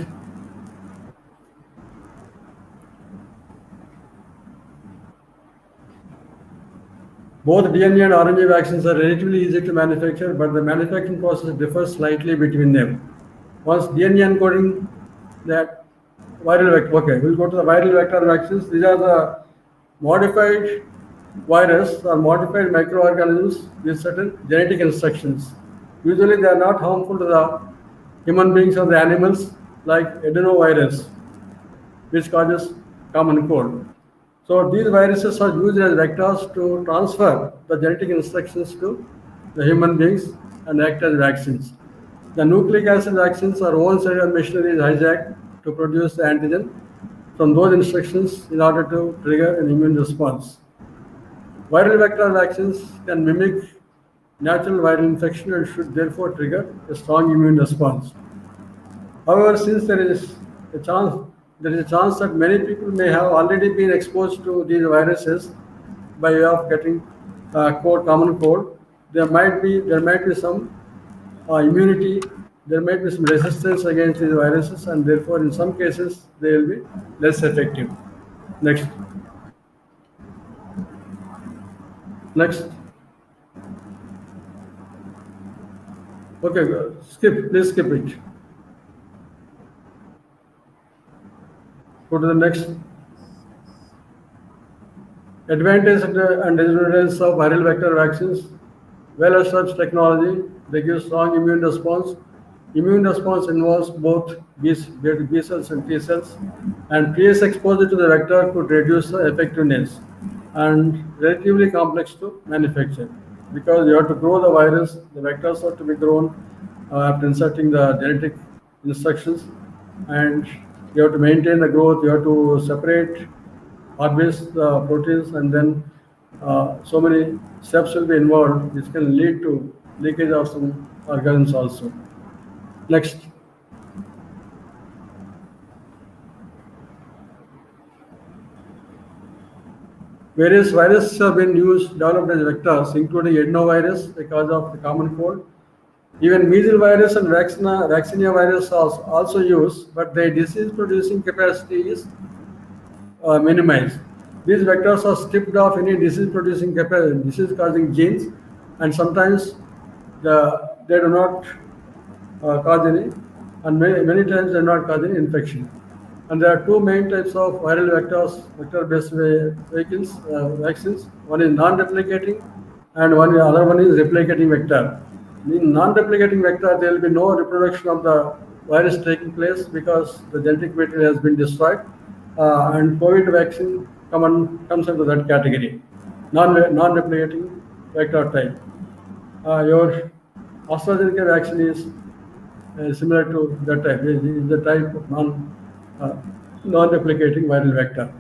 Both DNA and RNA vaccines are relatively easy to manufacture, but the manufacturing process differs slightly between them. Once DNA encoding that viral vector, okay, we'll go to the viral vector vaccines. These are the modified virus or modified microorganisms with certain genetic instructions. Usually they are not harmful to the human beings or the animals like adenovirus, which causes common cold. So these viruses are used as vectors to transfer the genetic instructions to the human beings and act as vaccines. The nucleic acid vaccines are one-sided machinery is hijacked to produce the antigen from those instructions in order to trigger an immune response. Viral vector vaccines can mimic natural viral infection and should therefore trigger a strong immune response. However, since there is a chance that many people may have already been exposed to these viruses by way of getting common cold, there might be some immunity, there might be some resistance against these viruses, and therefore, in some cases, they will be less effective. Next, next. Okay, skip. Please skip it. Go to the next. Advantage and disadvantages of viral vector vaccines. Well-established technology. They give strong immune response. Immune response involves both B cells and T cells, and previous exposure to the vector could reduce the effectiveness and relatively complex to manufacture because you have to grow the virus, the vectors have to be grown after inserting the genetic instructions, and you have to maintain the growth, you have to separate, harvest the proteins, and then so many steps will be involved which can lead to leakage of some organisms also. Next. Various viruses have been developed as vectors, including adenovirus, the cause of the common cold. Even measles virus and vaccinia virus are also used, but their disease-producing capacity is minimized. These vectors are stripped of any disease-producing disease-causing genes, and sometimes they do not cause any, and many times they do not cause any infection. And there are two main types of viral vectors, vector-based vaccines. One is non-replicating, and the other one is replicating vector. In non-replicating vector, there will be no reproduction of the virus taking place because the genetic material has been destroyed, and COVID vaccine comes into that category, non-replicating vector type. Your AstraZeneca vaccine is similar to that type. It is the type of non-replicating viral vector.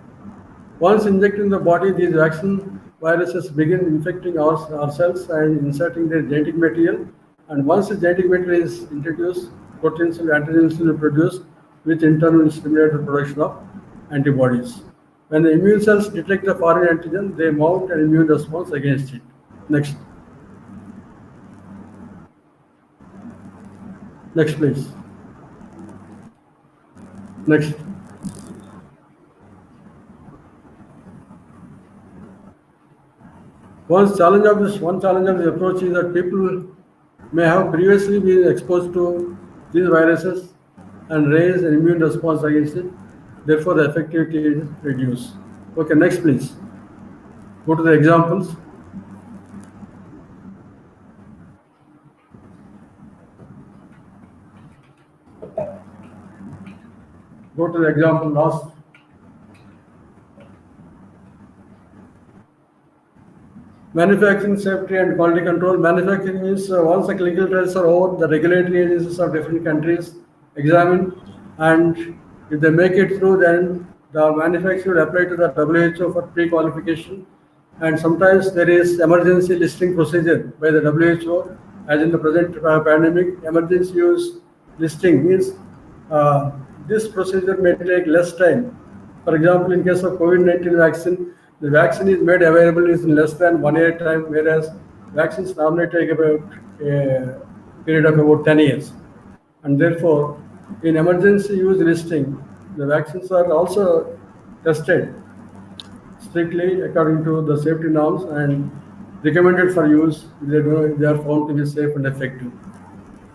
Once injected in the body, these vaccine viruses begin infecting our cells and inserting their genetic material. And once the genetic material is introduced, proteins and antigens will be produced, which in turn will stimulate the production of antibodies. When the immune cells detect the foreign antigen, they mount an immune response against it. Next. Next, please. Next. One challenge of this approach is that people may have previously been exposed to these viruses and raise an immune response against it. Therefore, the effectivity is reduced. Okay, next, please. Go to the examples. Go to the example last. Manufacturing safety and quality control. Manufacturing means once the clinical trials are over, the regulatory agencies of different countries examine, and if they make it through, then the manufacturer will apply to the WHO for pre-qualification. And sometimes there is emergency listing procedure by the WHO, as in the present pandemic. Emergency use listing means this procedure may take less time. For example, in case of COVID-19 vaccine, the vaccine is made available in less than 1 year time, whereas vaccines normally take about a period of about 10 years. And therefore, in emergency use listing, the vaccines are also tested strictly according to the safety norms, and recommended for use if they are found to be safe and effective.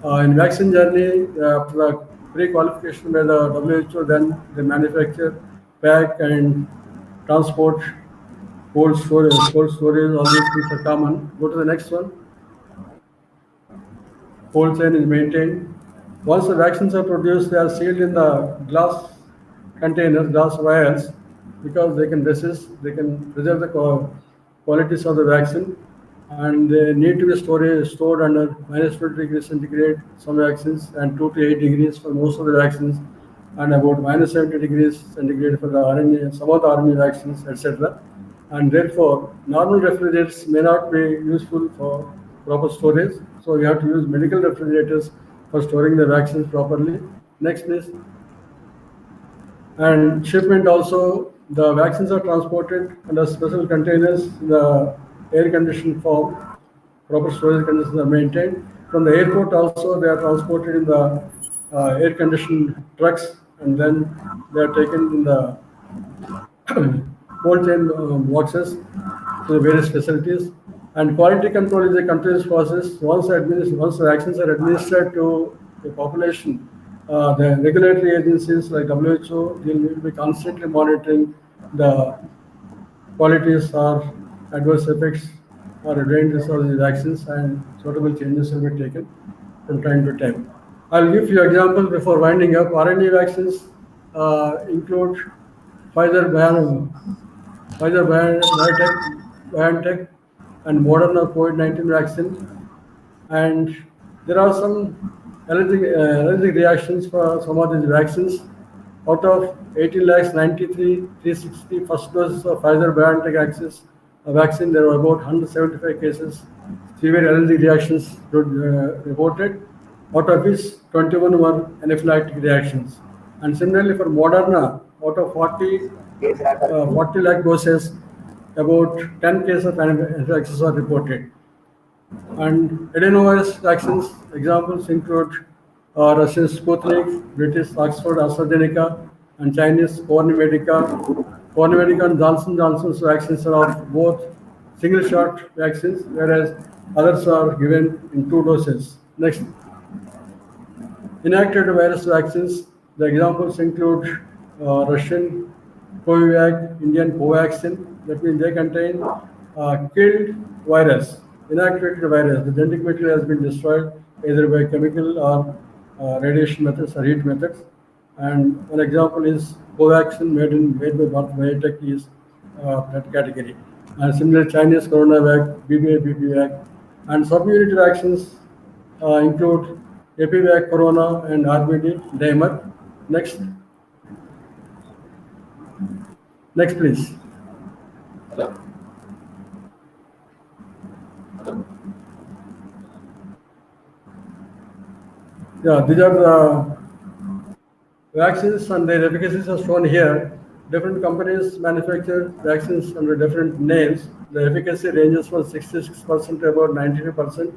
In vaccine journey, after the pre-qualification by the WHO, then they manufacture, pack, and transport, cold storage, all these things are common. Go to the next one. Cold chain is maintained. Once the vaccines are produced, they are sealed in the glass containers, glass vials, because they can resist, they can preserve the qualities of the vaccine, and they need to be stored under minus 20 degrees centigrade, some vaccines, and 2 to 8 degrees for most of the vaccines, and about minus 70 degrees centigrade for the RNA, some of the RNA vaccines, etc. And therefore, normal refrigerators may not be useful for proper storage. So you have to use medical refrigerators for storing the vaccines properly. Next, please. And shipment also, the vaccines are transported under special containers in the air-conditioned form. Proper storage conditions are maintained. From the airport also, they are transported in the air-conditioned trucks, and then they are taken in the cold chain boxes to the various facilities. And quality control is a continuous process. Once the vaccines are administered to the population, the regulatory agencies like WHO will be constantly monitoring the qualities or adverse effects or advantages of the vaccines, and suitable changes will be taken from time to time. I'll give you examples before winding up. RNA vaccines include Pfizer, BioNTech, and Moderna COVID-19 vaccine. And there are some allergic reactions for some of these vaccines. Out of 18 lakhs 93,360 first doses of Pfizer BioNTech vaccine, there were about 175 cases, severe allergic reactions reported, out of which 21 were anaphylactic reactions. And similarly for Moderna, out of 40 lakh doses, about 10 cases of anaphylaxis are reported. And adenovirus vaccines examples include Russian Sputnik, British Oxford AstraZeneca, and Chinese Cornimedica. Cornimedica and Johnson Johnson's vaccines are of both single shot vaccines, whereas others are given in 2 doses. Next. Inactivated virus vaccines, the examples include Russian Covivac, Indian Covaxin. That means they contain killed virus, inactivated virus. The genetic material has been destroyed either by chemical or radiation methods or heat methods. And one example is Covaxin made by Bharat Biotech is that category. And similar Chinese CoronaVac, BBVac, and sub-unit vaccines include Epivac Corona and RBD Dimer. Next. Next, please. Yeah, these are the vaccines and their efficacies are shown here. Different companies manufacture vaccines under different names. The efficacy ranges from 66% to about 92%.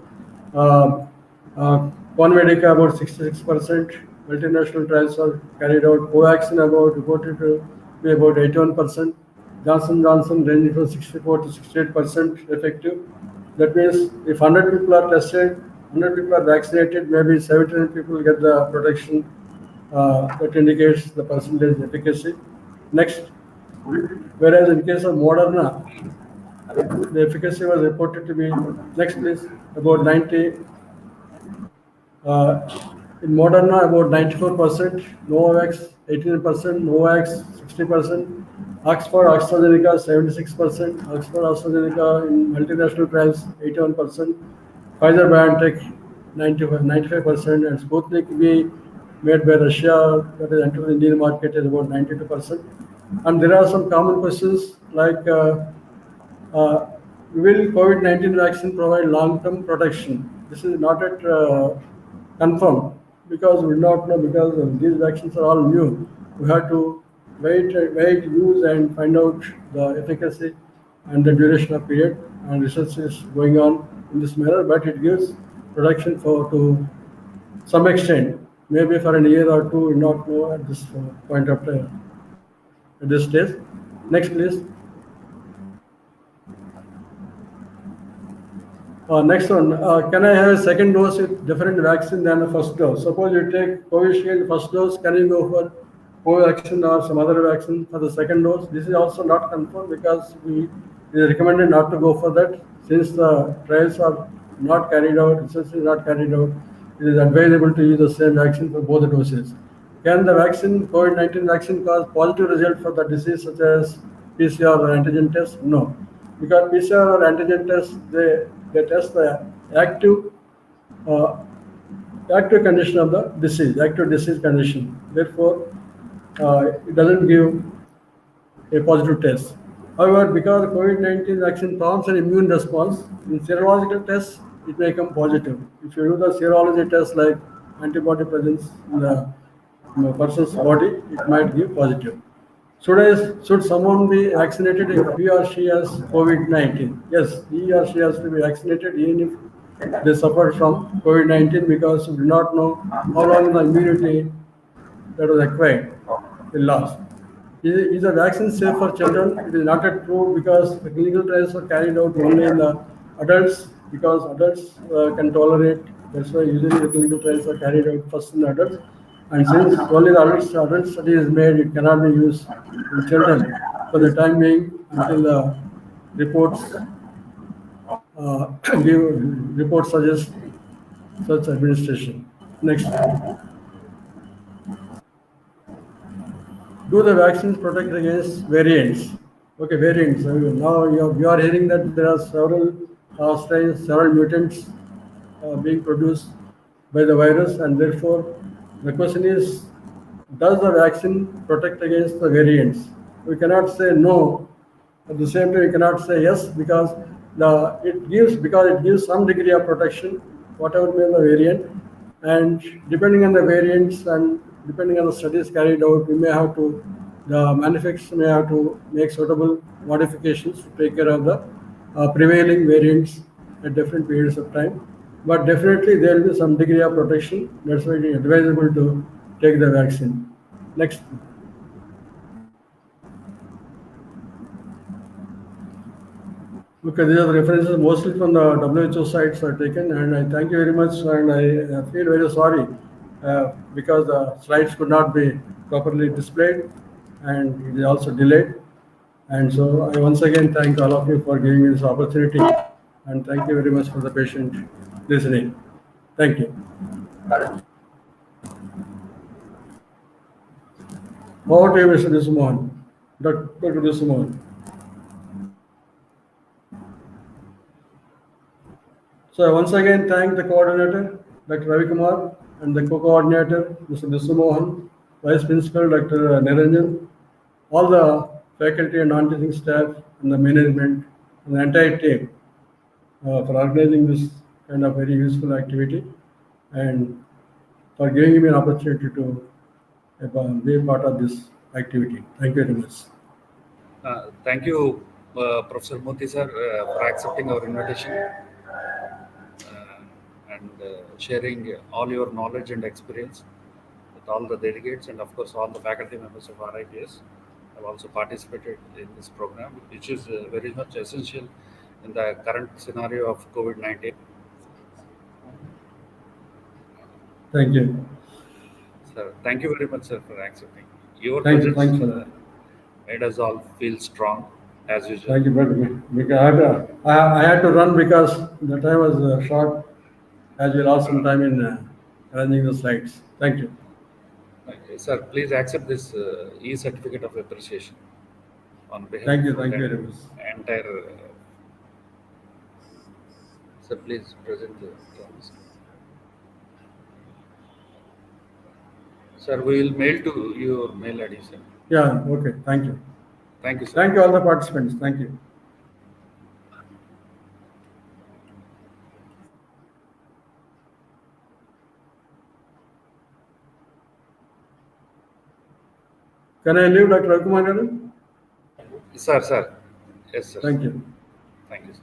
Conmedica about 66%. Multinational trials are carried out. Covaxin reported to be about 81%. Johnson Johnson ranging from 64 to 68% effective. That means if 100 people are tested, 100 people are vaccinated, maybe 79 people get the protection that indicates the percentage efficacy. Next, whereas in case of Moderna, the efficacy was reported to be, next please, about 90. In Moderna, about 94%, Novavax 18%, Novavax 60%, Oxford AstraZeneca 76%, Oxford AstraZeneca in multinational trials 81%, Pfizer BioNTech 95%, and Sputnik V made by Russia that is entered the Indian market is about 92%. And there are some common questions like will COVID-19 vaccine provide long-term protection? This is not yet confirmed because we do not know, because these vaccines are all new. We have to wait, use, and find out the efficacy and the duration of period. And research is going on in this manner, but it gives protection to some extent, maybe for a year or two. We do not know at this point of time, at this stage. Next, please. Next one, can I have a second dose with different vaccine than the first dose? Suppose you take Covishield first dose, can you go for Covaxin or some other vaccine for the second dose? This is also not confirmed because it is recommended not to go for that since the trials are not carried out, research is not carried out. It is advisable to use the same vaccine for both the doses. Can the vaccine, COVID-19 vaccine, cause positive result for the disease such as PCR or antigen test? No, because PCR or antigen test they test the active uh, active condition of the disease, active disease condition. Therefore, it doesn't give a positive test. However, because COVID-19 vaccine prompts an immune response, in serological tests, it may come positive. If you do the serology test like antibody presence in the person's body, it might give positive. Should someone be vaccinated if he or she has COVID-19? Yes, he or she has to be vaccinated even if they suffer from COVID-19 because we do not know how long the immunity that was acquired will last. Is the vaccine safe for children? It is not yet true because the clinical trials are carried out only in the adults because adults can tolerate. That's why usually the clinical trials are carried out first in the adults. And since only the adult study is made, it cannot be used in children for the time being until the reports reports suggest such administration. Next. Do the vaccines protect against variants? Okay, variants. Now you are hearing that there are several strains, several mutants being produced by the virus, and therefore the question is, does the vaccine protect against the variants? We cannot say no. At the same time, we cannot say yes because it gives some degree of protection, whatever may the variant, and depending on the variants and depending on the studies carried out, the manufacturers may have to make suitable modifications to take care of the prevailing variants at different periods of time. But definitely there will be some degree of protection. That's why it is advisable to take the vaccine. Next. Okay, these are the references mostly from the WHO sites are taken, and I thank you very much. And I feel very sorry because the slides could not be properly displayed, and it is also delayed. And so I once again thank all of you for giving me this opportunity, and thank you very much for the patient listening. Thank you. Over to you, Mr. Dusumohan. Dr. Dusumohan. So I once again thank the coordinator, Dr. Ravi Kumar, and the co-coordinator, Mr. Visumohan, Vice Principal, Dr. Niranjan, all the faculty and non-teaching staff, and the management, and the entire team for organizing this kind of very useful activity and for giving me an opportunity to be a part of this activity. Thank you very much. Thank you, Professor Moti sir, for accepting our invitation and sharing all your knowledge and experience with all the delegates and of course all the faculty members of RIPS have also participated in this program, which is very much essential in the current scenario of COVID-19. Thank you. Sir, thank you very much, sir, for accepting. Your Thanks presence for that. made us all feel strong as usual. Thank you, but because I had to run because the time was short, as we lost some time in arranging the slides. Thank you. Okay, sir, please accept this e-certificate of appreciation on behalf Thank you. of Thank you the very much. entire. Sir, please present the drawings. Sir, we will mail to your mail ID, sir. Yeah. Okay. Thank you. Thank you, sir. Thank you all the participants. Thank you. Can I leave, Dr. Raghumar? Sir, sir. Yes, sir. Thank you. Thank you, sir.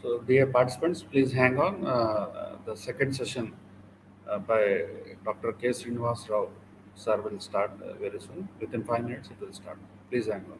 So, dear participants, please hang on. The second session by Dr. K. Srinivas Rao, sir, will start very soon. Within 5 minutes, it will start. Please hang on.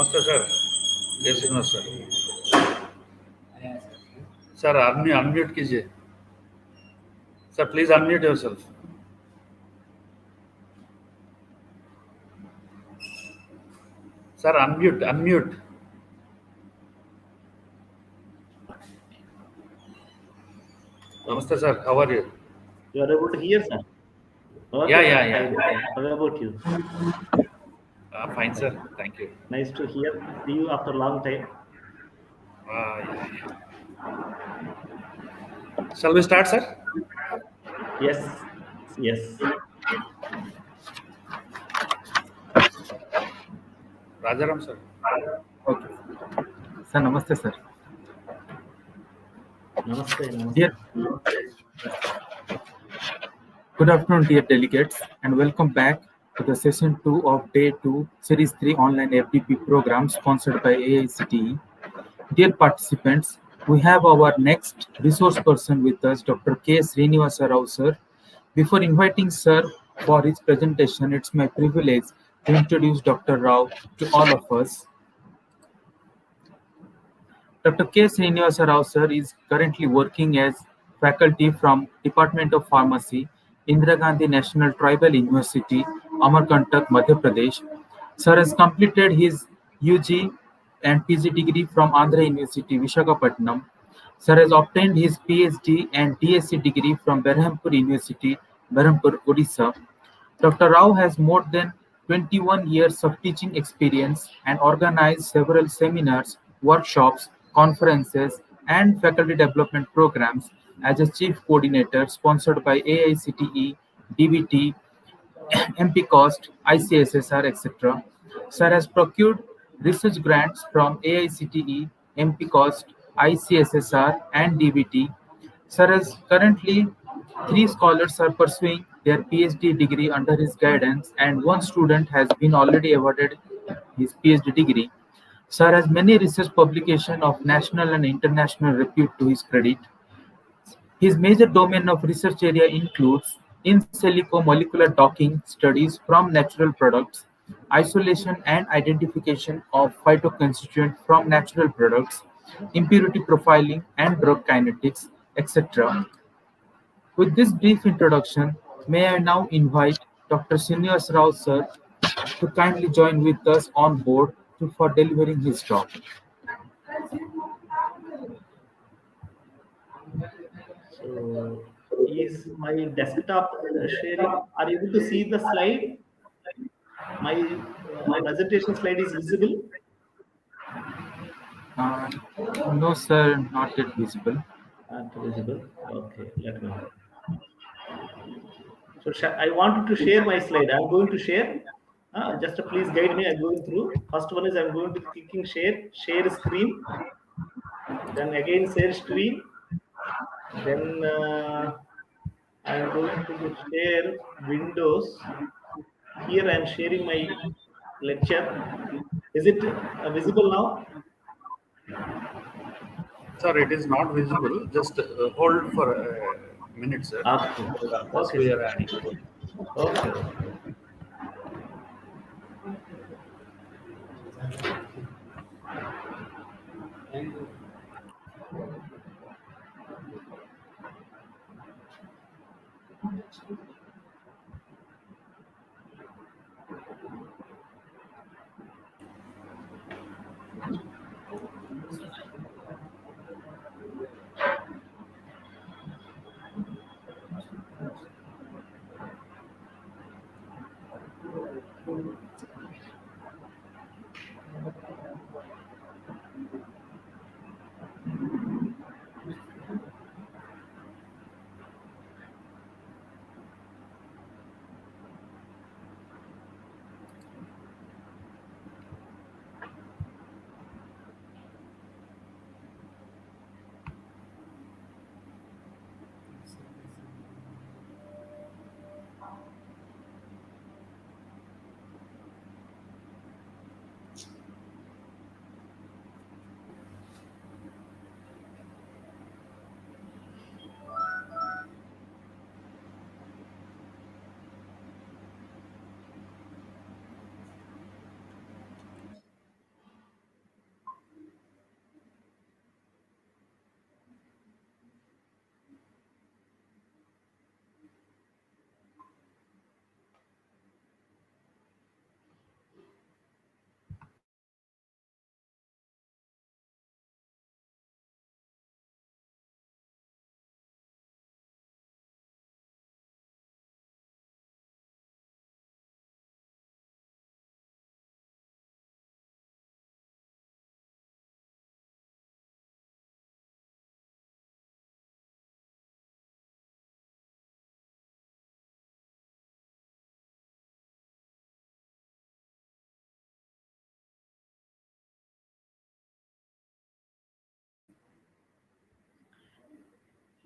नमस्ते sir. जय Srinivas sir. Sir unmute कीजिए. Sir please unmute yourself. Sir unmute. Namaste sir, how are you? You are able to hear, sir? Okay, Yeah, sir. yeah, yeah. Fine, sir. How about you? Fine sir, thank you. Nice to hear. See you after a long time. Yeah. Shall we start, sir? Yes. Yes. Rajaram sir. Okay. Sir, namaste, sir. Namaste. Namaste. Dear, good afternoon, dear delegates, and welcome back to the session 2 of Day 2, Series 3 online FDP program sponsored by AICTE. Dear participants, we have our next resource person with us, Dr. K. Srinivasa Rao, sir. Before inviting sir for his presentation, it's my privilege to introduce Dr. Rao to all of us. Dr. K. Srinivasa Rao, sir, is currently working as faculty from Department of Pharmacy, Indira Gandhi National Tribal University, Amarkantak, Madhya Pradesh. Sir has completed his UG and PG degree from Andhra University, Visakhapatnam. Sir has obtained his PhD and DSc degree from Berhampur University, Berhampur, Odisha. Dr. Rao has more than 21 years of teaching experience and organized several seminars, workshops, conferences, and faculty development programs as a chief coordinator sponsored by AICTE, DBT, MPCOST, ICSSR, etc. Sir has procured research grants from AICTE, MPCOST, ICSSR, and DBT. Sir has currently 3 scholars are pursuing their PhD degree under his guidance, and 1 student has been already awarded his PhD degree. Sir has many research publications of national and international repute to his credit. His major domain of research area includes in silico molecular docking studies from natural products, isolation and identification of phytoconstituents from natural products, impurity profiling and drug kinetics, etc. With this brief introduction, may I now invite Dr. Srinivas Rao sir to kindly join with us on board for delivering his talk. So, is my desktop sharing? Are you able to see the slide? My presentation slide is visible. Uh, no, sir, not yet visible. Not visible. Okay, let me. So I wanted to share my slide. I'm going to share. Just please guide me. I'm going through. First one is I'm going to clicking share screen. Then again share screen. Then I'm going to share Windows. Here I'm sharing my lecture. Is it visible now? Sir, it is not visible. Just hold for a minute, sir. Okay. Once Okay, we sir. are adding. Okay. Okay.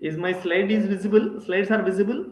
Is my slide is visible? Slides are visible?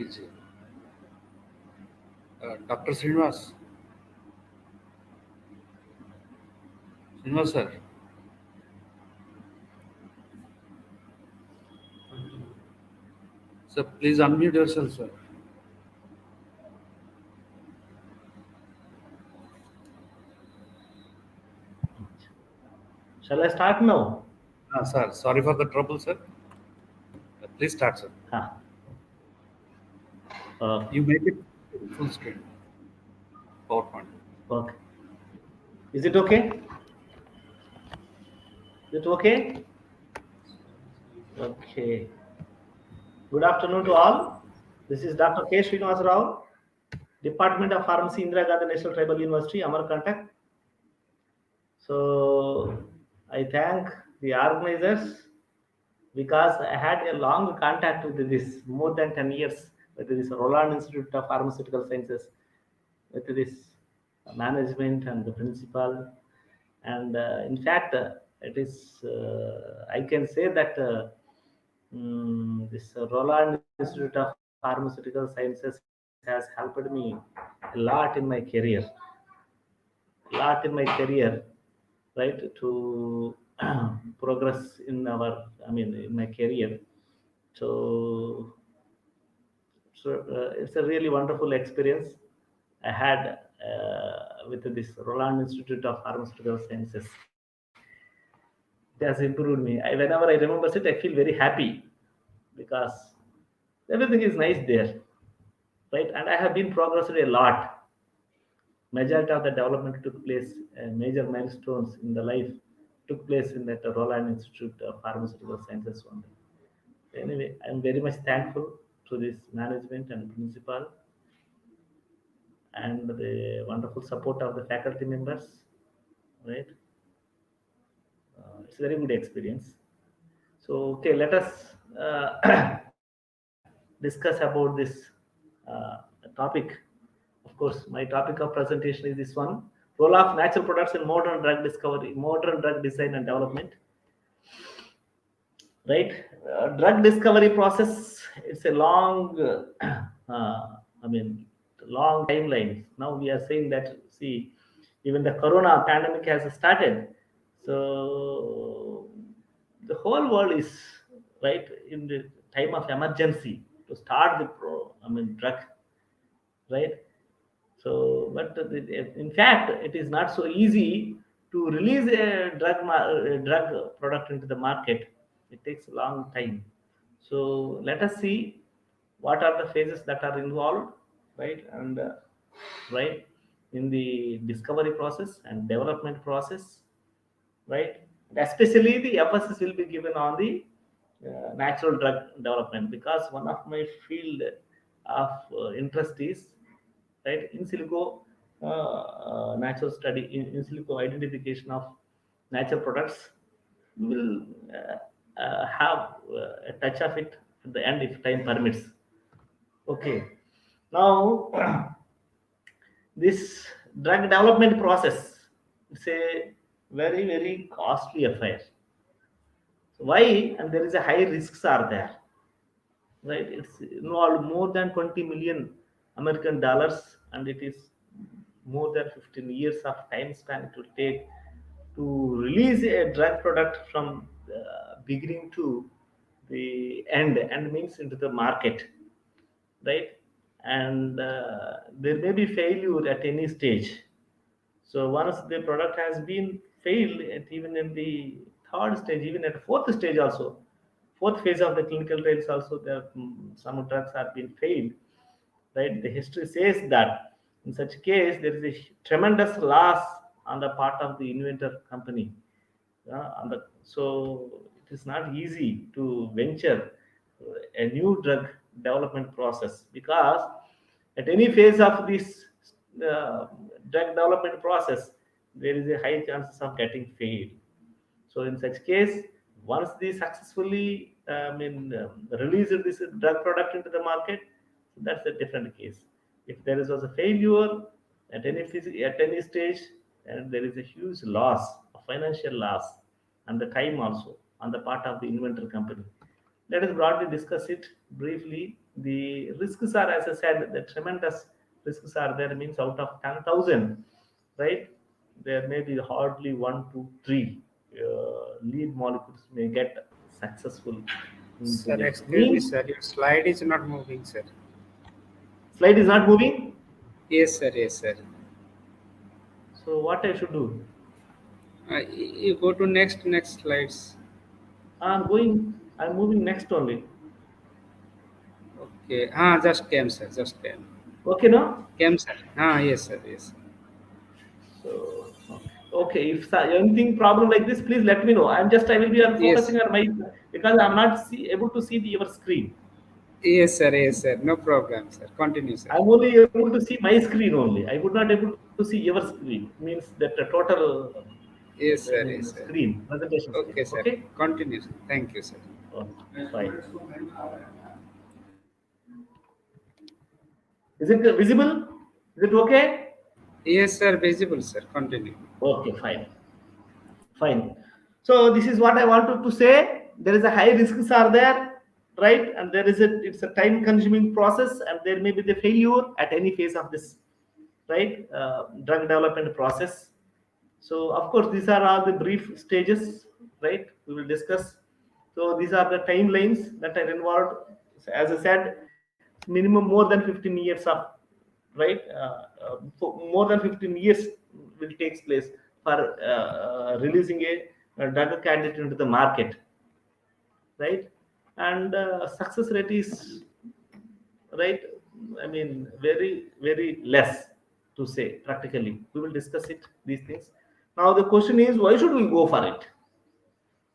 PG. Dr. Srinivas. Srinivas sir. Sir, please unmute yourself, sir. Shall I start now? Sir, sorry for the trouble, sir. Please start, sir. You make it full screen. PowerPoint. Okay. Is it okay? Is it okay? Okay. Good afternoon to all. This is Dr. K. Srinivas Rao, Department of Pharmacy, Indira Gandhi National Tribal University, Amarkantak. So I thank the organizers because I had a long contact with this, more than 10 years, with this Roland Institute of Pharmaceutical Sciences, with this management and the principal. And in fact, it is, I can say that this Roland Institute of Pharmaceutical Sciences has helped me a lot in my career. Right, to progress in in my career. So it's a really wonderful experience I had with this Roland Institute of Pharmaceutical Sciences. It has improved me. Whenever I remember it, I feel very happy because everything is nice there, right? And I have been progressed a lot. Majority of the development took place, major milestones in the life took place in that Roland Institute of Pharmaceutical Sciences only. Anyway, I'm very much thankful to this management and principal and the wonderful support of the faculty members, right? It's a very good experience. So, okay, let us discuss about this topic. Of course, my topic of presentation is this one: role of natural products in modern drug discovery, modern drug design and development. Right, drug discovery process. It's a long, long timeline. Now we are saying that, see, even the corona pandemic has started, so the whole world is right in the time of emergency to start the drug, right? So, but in fact, it is not so easy to release a drug product into the market. It takes a long time. So let us see what are the phases that are involved, right? And right, in the discovery process and development process, right? Especially the emphasis will be given on the natural drug development, because one of my field of interest is, right, in silico natural study, in silico identification of natural products. We will have a touch of it at the end if time permits. Okay, now this drug development process is a very costly affair. Why? And there is a high risks are there, right? It's involved more than 20 million American dollars, and it is more than 15 years of time span it will take to release a drug product from the beginning to the end means into the market, right? And there may be failure at any stage. So once the product has been failed, even in the third stage, even at fourth stage also, fourth phase of the clinical trials also, there some drugs have been failed, right? The history says that in such case there is a tremendous loss on the part of the inventor company. So it is not easy to venture a new drug development process, because at any phase of this uh, drug development process there is a high chances of getting failed. So in such case, once they successfully release this drug product into the market, that's a different case. If there was a failure at at any stage, and there is a huge loss, a financial loss, and the time also on the part of the inventor company. Let us broadly discuss it briefly. The risks are, as I said, the tremendous risks are there. Means out of 10,000, right? There may be hardly 1 to 3 lead molecules may get successful into Sir, this. excuse me, Means sir. Your slide is not moving, sir. slide is not moving. Yes, sir. Yes, sir. So what I should do? You go to next slides. I'm going. I'm moving next only. Okay. Just came, sir. Just came. Okay, no. Came, sir. Yes, sir. Yes. So okay, if anything problem like this, please let me know. I will be Yes. focusing on my, because I'm not able to see your screen. Yes, sir. Yes, sir. No problem, sir. Continue, sir. I'm only able to see my screen only. I would not able to see your screen. Means that the total, Yes, I sir. mean, Yes, sir. screen presentation screen. Okay, sir. Okay. Continue, sir. Thank you, sir. Oh, fine. Is it visible? Is it okay? Yes, sir. Visible, sir. Continue. Okay, fine. Fine. So this is what I wanted to say. There is a high risks are there, right? And it's a time consuming process, and there may be the failure at any phase of this, right? Drug development process. So of course, these are all the brief stages, right? We will discuss. So these are the timelines that are involved. So as I said, minimum more than 15 years of, right? More than 15 years will take place for releasing a drug candidate into the market, right? And success rate is, right, I mean, very less, to say practically. We will discuss it, these things. Now the question is, why should we go for it?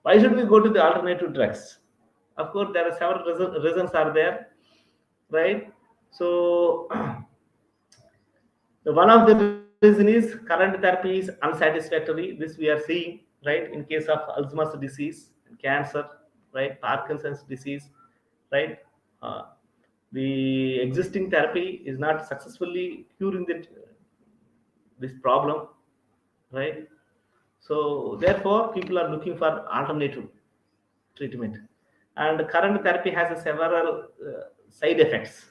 Why should we go to the alternative drugs? Of course, there are several reasons are there, right? So one of the reason is current therapy is unsatisfactory. This we are seeing, right, in case of Alzheimer's disease, cancer, right, Parkinson's disease, right. Uh, the existing therapy is not successfully curing this problem, right? So therefore, people are looking for alternative treatment, and current therapy has a several side effects,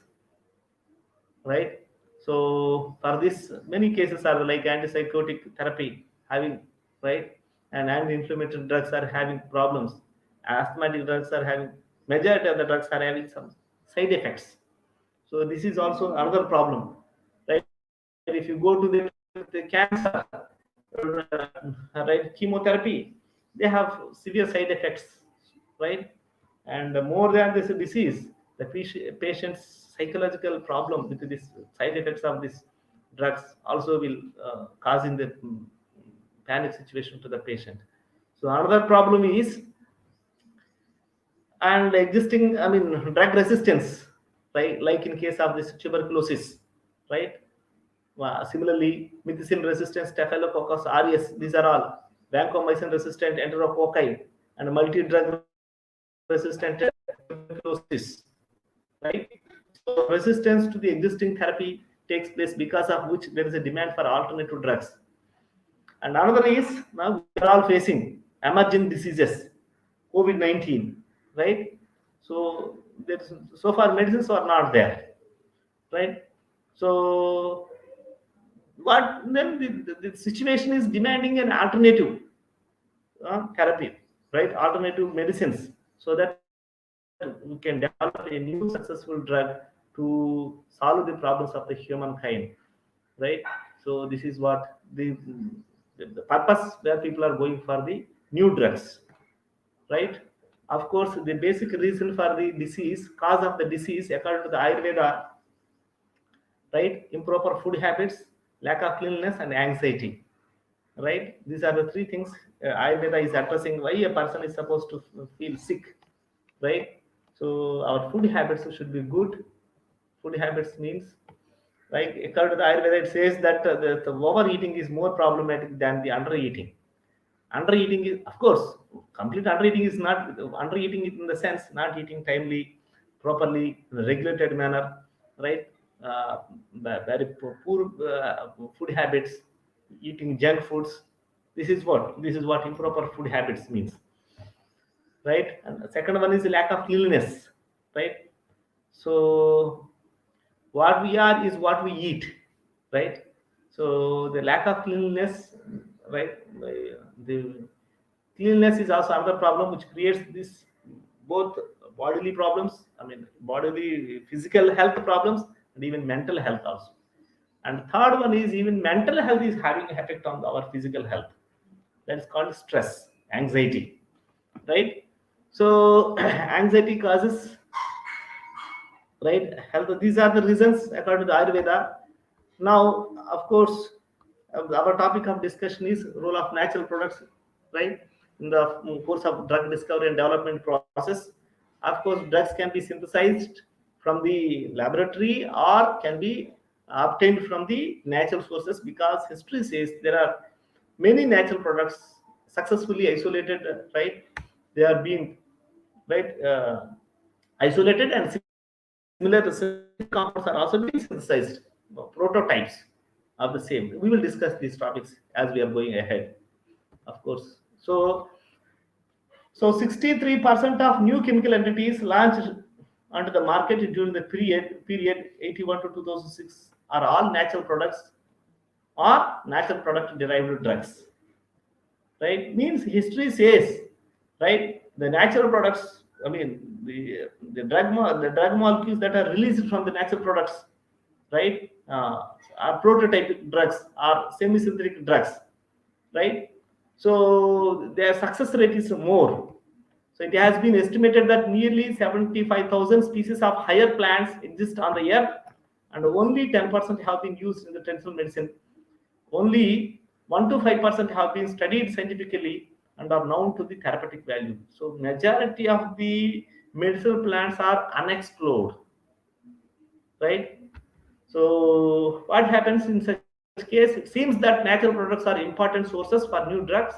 right? So for this, many cases are like antipsychotic therapy having, right, and anti-inflammatory drugs are having problems. Asthmatic drugs are having, majority of the drugs are having some side effects. So this is also another problem, right? If you go to the cancer, right, chemotherapy, they have severe side effects, right? And more than this disease, the patient's psychological problem with this side effects of these drugs also will causing the panic situation to the patient. So another problem is, and existing, I mean, drug resistance, right? Like in case of this tuberculosis, right? Similarly, methicillin resistant staphylococcus aureus, these are all vancomycin resistant enterococci and multi-drug resistant tuberculosis, right? So resistance to the existing therapy takes place, because of which there is a demand for alternative drugs. And another is, now we are all facing emerging diseases, COVID-19, right? So there's, so far medicines are not there, right? So what then the situation is demanding an alternative therapy, right? Alternative medicines, so that we can develop a new successful drug to solve the problems of the humankind, right? So this is what the purpose where people are going for the new drugs, right? Of course, the basic reason for the disease, cause of the disease, according to the Ayurveda, right, improper food habits, lack of cleanliness, and anxiety, right? These are the three things Ayurveda is addressing why a person is supposed to feel sick, right? So our food habits should be good. Food habits means, like according to the Ayurveda, it says that the overeating is more problematic than the undereating. Undereating is, of course, complete undereating is not undereating in the sense not eating timely, properly, in a regulated manner, right? Uh, Very poor food habits, eating junk foods. This is what improper food habits means, right? And the second one is the lack of cleanliness, right? So what we are is what we eat, right? So the lack of cleanliness, right? The cleanliness is also another problem which creates this both bodily problems, I mean bodily physical health problems and even mental health also. And third one is even mental health is having an effect on our physical health. That is called stress, anxiety, right? So anxiety causes, right, health. These are the reasons according to the Ayurveda. Now, of course, our topic of discussion is role of natural products, right, in the course of drug discovery and development process. Of course, drugs can be synthesized from the laboratory or can be obtained from the natural sources, because history says there are many natural products successfully isolated, right? They are being, right, isolated, and similar compounds are also being synthesized, prototypes of the same. We will discuss these topics as we are going ahead, of course. So 63% of new chemical entities launched onto the market during the period 81 to 2006 are all natural products or natural product derived drugs, right? Means history says, right, the natural products, I mean the drug molecules that are released from the natural products, right, are prototypic drugs or semi-synthetic drugs, right? So their success rate is more. So it has been estimated that nearly 75,000 species of higher plants exist on the earth, and only 10% have been used in the traditional medicine. Only 1 to 5% have been studied scientifically and are known to the therapeutic value. So majority of the medicinal plants are unexplored, right? So what happens in such case? It seems that natural products are important sources for new drugs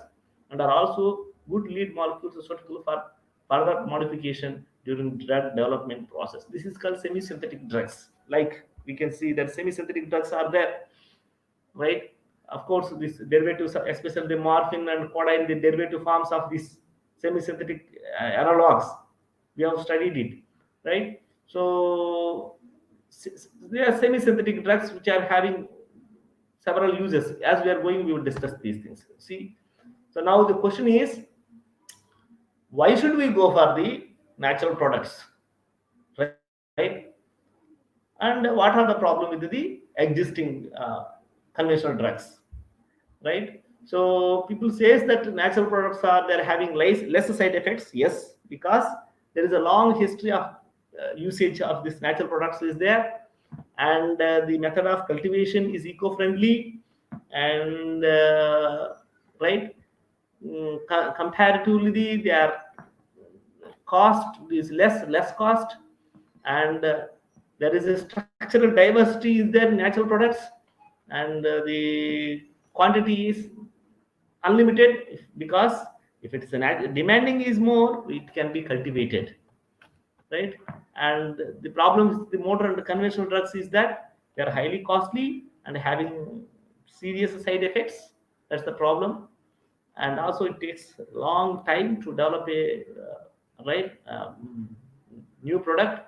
and are also good lead molecules suitable for further modification during drug development process. This is called semi-synthetic drugs. Like we can see that semi-synthetic drugs are there, right? Of course, this derivatives, especially the morphine and codeine, the derivative forms of these semi-synthetic analogs, we have studied it, right? So there are semi-synthetic drugs which are having several uses. As we are going, we will discuss these things. See, so now the question is, why should we go for the natural products, right? And what are the problem with the existing conventional drugs, right? So people says that natural products are, they're having less side effects. Yes, because there is a long history of usage of this natural products is there, and the method of cultivation is eco-friendly, and right, comparatively their cost is less cost, and there is a structural diversity is there in natural products, and the quantity is unlimited, because if it is demanding is more, it can be cultivated, right? And the problem with the modern and conventional drugs is that they are highly costly and having serious side effects. That's the problem. And also it takes a long time to develop a right, new product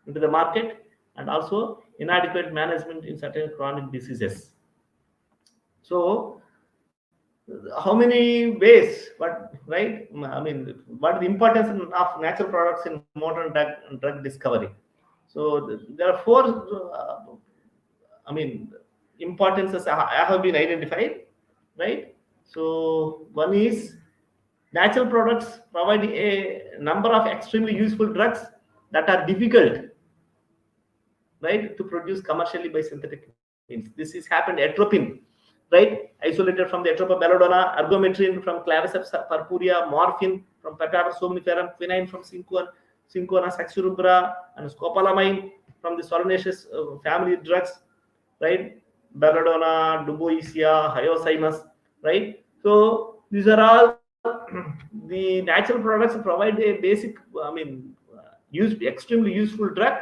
into the market, and also inadequate management in certain chronic diseases. So how many ways, what, right, I mean, what the importance of natural products in modern drug discovery? So there are four, I mean, importances I have been identified, right? So one is natural products provide a number of extremely useful drugs that are difficult, right, to produce commercially by synthetic means. This is happened atropine, right, isolated from the Atropa belladonna, ergometrin from Claviceps purpurea, morphine from Papaver somniferum, quinine from Cinchona saxurubra, and scopolamine from the solanaceous family drugs, right, belladonna, duboisia, hyoscyamus, right? So these are all the natural products provide a basic, I mean, extremely useful drug,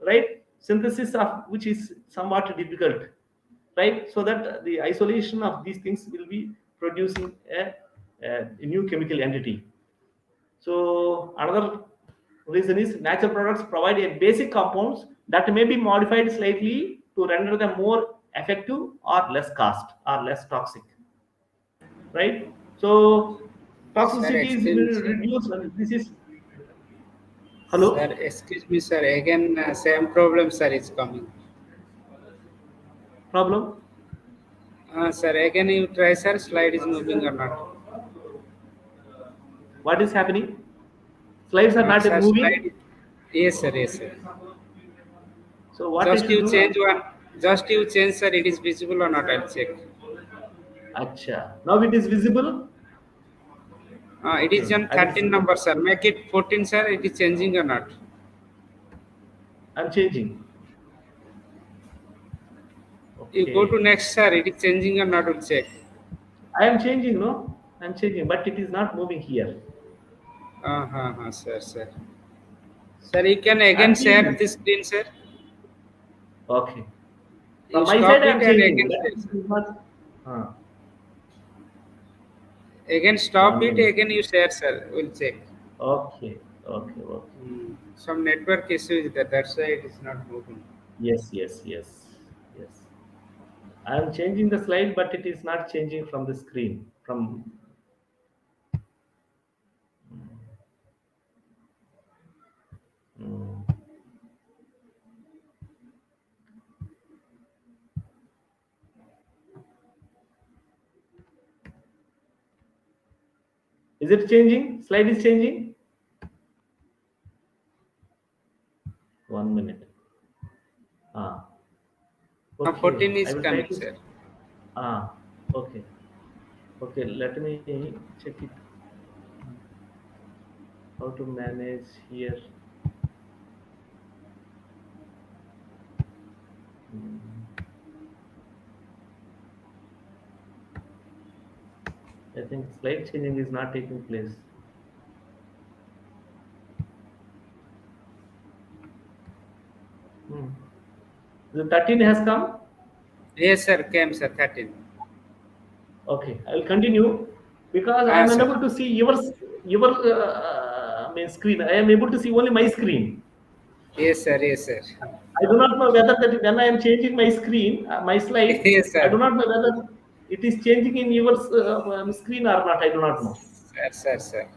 right? Synthesis of which is somewhat difficult, right? So that the isolation of these things will be producing a new chemical entity. So another reason is natural products provide a basic compounds that may be modified slightly to render them more effective or less cost or less toxic, right? So Sir, toxicity is excuse me, sir. reduced. This is Sir, hello. excuse me, sir. Again, same problem, sir, is coming. Problem. Sir, again you try, sir. Slide is moving or not? What is happening? Slides are not Sir, moving. slide. Yes, sir. Yes, sir. So what I Just should you do? change one. Just you change, sir. It is visible or not? I'll check. Acha. Now it is visible. It is on I will 13 see. number, sir. Make it 14, sir. It is changing or not? I'm changing. You go to Okay. next, sir. It is changing or not? We'll check. I am changing, no? I'm changing, but it is not moving here. Sir, sir. Sir, you can again I'm share changing. this screen, sir. Okay. You From my side, stop I it am and changing. again But share, it sir. is not. Again stop 1 it, minute. again you share, sir. We'll check. Okay. Okay. Okay. Some network issue is there. That's why it is not moving. Yes. Yes. Yes. Yes. I am changing the slide, but it is not changing from the screen. From mm, is it changing? Slide is changing. 1 minute. Okay. 14 I is will try coming, to. sir. Okay. Okay. Let me check it. How to manage here. Mm, I think slide changing is not taking place. Hmm. The 13 has come. Yes, sir. Came, sir. 13. Okay, I will continue because I am Sir. unable to see your main screen. I am able to see only my screen. Yes, sir. Yes, sir. I do not know whether that when I am changing my screen, my slide, Yes, I do sir. not know whether it is changing in your screen or not. I do not know. Sir, sir, sir.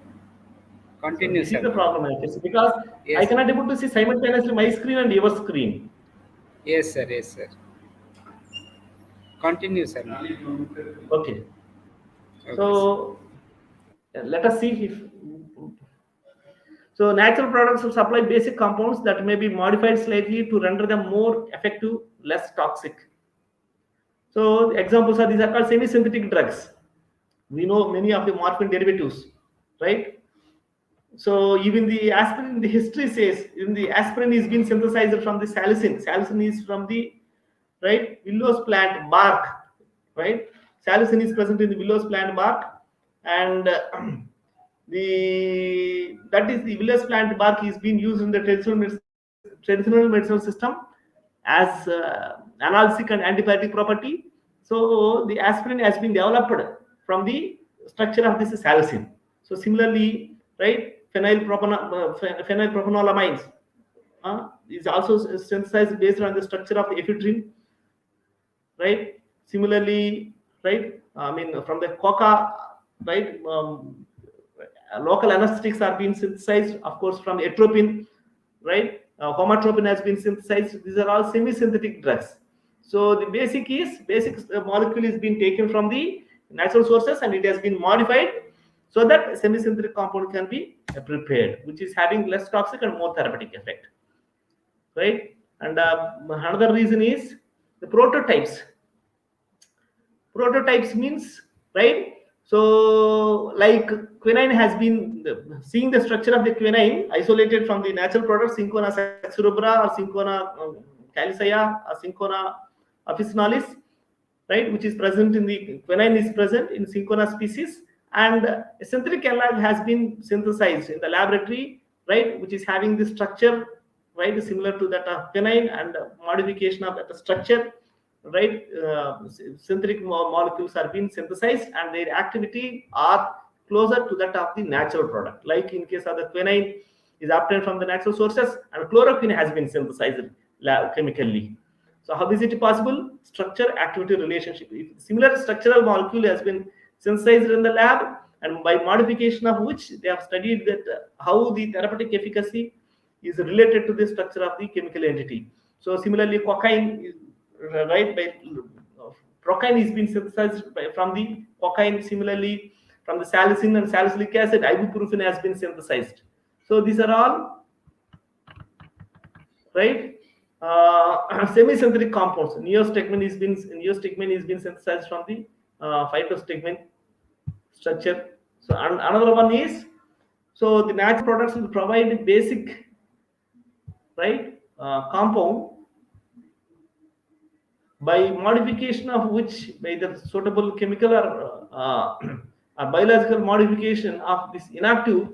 So Continue, this is sir. the problem I face because I Yes. cannot able to see simultaneously my screen and your screen. Yes, sir. Yes, sir. Continue, sir. Okay, Okay, sir. so let us see if so natural products will supply basic compounds that may be modified slightly to render them more effective, less toxic. So examples are these are called semi-synthetic drugs. We know many of the morphine derivatives, right? So even the aspirin, the history says in the aspirin is being synthesized from the salicin. Salicin is from the right willows plant bark, right? Salicin is present in the willows plant bark, and the that is the willows plant bark is being used in the traditional medicinal system as analgesic and antibiotic property. So the aspirin has been developed from the structure of this salicin. So similarly, right, phenylpropanolamines is also synthesized based on the structure of the ephedrine, right? Similarly, right, I mean from the coca, right, local anesthetics are being synthesized, of course, from atropine, right? Homatropin has been synthesized. These are all semi-synthetic drugs. So the basic molecule is being taken from the natural sources and it has been modified so that semi-synthetic compound can be prepared, which is having less toxic and more therapeutic effect, right? And another reason is the prototypes. Prototypes means, right, so like quinine has been seeing the structure of the quinine isolated from the natural product Cinchona saxarubra or Cinchona calicea or Cinchona officinalis, right, which is present in the quinine is present in Cinchona species, and a synthetic analog has been synthesized in the laboratory, right, which is having the structure, right, similar to that of quinine, and modification of that structure, right. Synthetic molecules are being synthesized and their activity are closer to that of the natural product. Like in case of the quinine, is obtained from the natural sources, and chloroquine has been synthesized chemically. So how is it possible? Structure activity relationship. If similar structural molecule has been synthesized in the lab, and by modification of which they have studied that how the therapeutic efficacy is related to the structure of the chemical entity. So similarly, cocaine is right by procaine is being synthesized from the cocaine. Similarly, from the salicin and salicylic acid, ibuprofen has been synthesized. So these are all right. Semi-synthetic compounds. Neostigmine is being synthesized from the phytostigmine structure. So another one is, so the natural products will provide basic right compound by modification of which, by the suitable chemical or biological modification of this inactive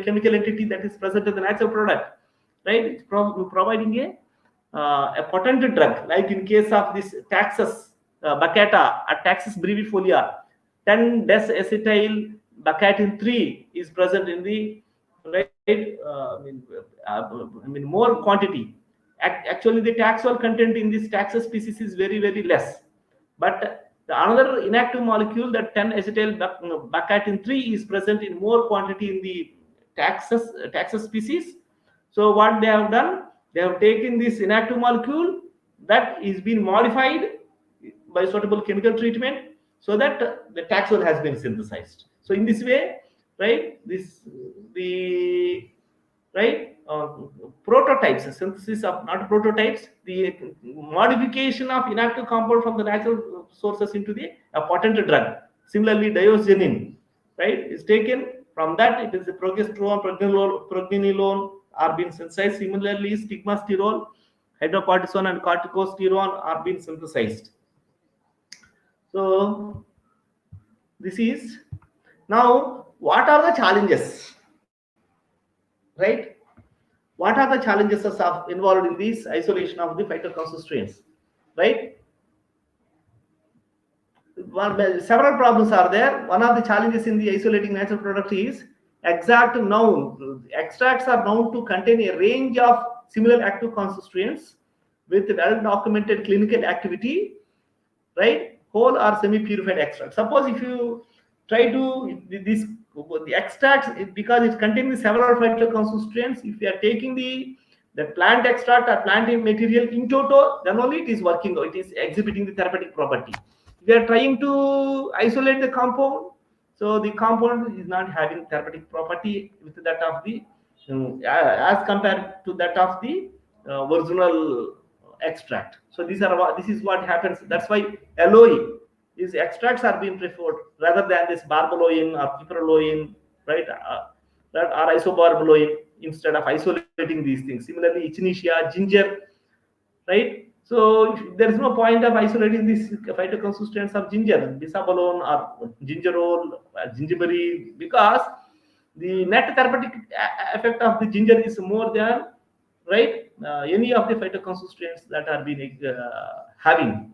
chemical entity that is present in the natural product, right? It's providing a potent drug, like in case of this Taxus baccata or Taxus brevifolia, 10 des-acetyl baccatin 3 is present in the right I mean more quantity. Actually, the taxol content in this Taxus species is very less, but the another inactive molecule, that 10-acetyl baccatin 3, is present in more quantity in the Taxus species. So what they have done, they have taken this inactive molecule that is being modified by suitable chemical treatment, so that the taxol has been synthesized. So in this way, right, the right prototypes, synthesis of, not prototypes, the modification of inactive compound from the natural sources into the potent drug. Similarly, diosgenin, right, is taken from that. It is a progesterone, pregnenolone are being synthesized. Similarly, stigmasterol, hydrocortisone and corticosterone are being synthesized. So this is, now what are the challenges, right? What are the challenges of involved in this isolation of the phytoconstituents, right? Several problems are there. One of the challenges in the isolating natural product is extracts are known to contain a range of similar active constituents with well documented clinical activity, right? Whole or semi-purified extract. Suppose if you try to the extracts, because it contains several phytoconstituents, if you are taking the plant extract or plant material in toto, then only it is working, it is exhibiting the therapeutic property. If you are trying to isolate the compound, so the compound is not having therapeutic property with that of the as compared to that of the original extract. So this is what happens. That's why LOE, these extracts are being preferred rather than this barbaloin or piperaloin, right, or isobarbaloin, instead of isolating these things. Similarly, echinacea, ginger, right? So there is no point of isolating these phytoconstituents of ginger, bisabolone or gingerol, gingerberry, because the net therapeutic effect of the ginger is more than, right, any of the phytoconstituents that are being having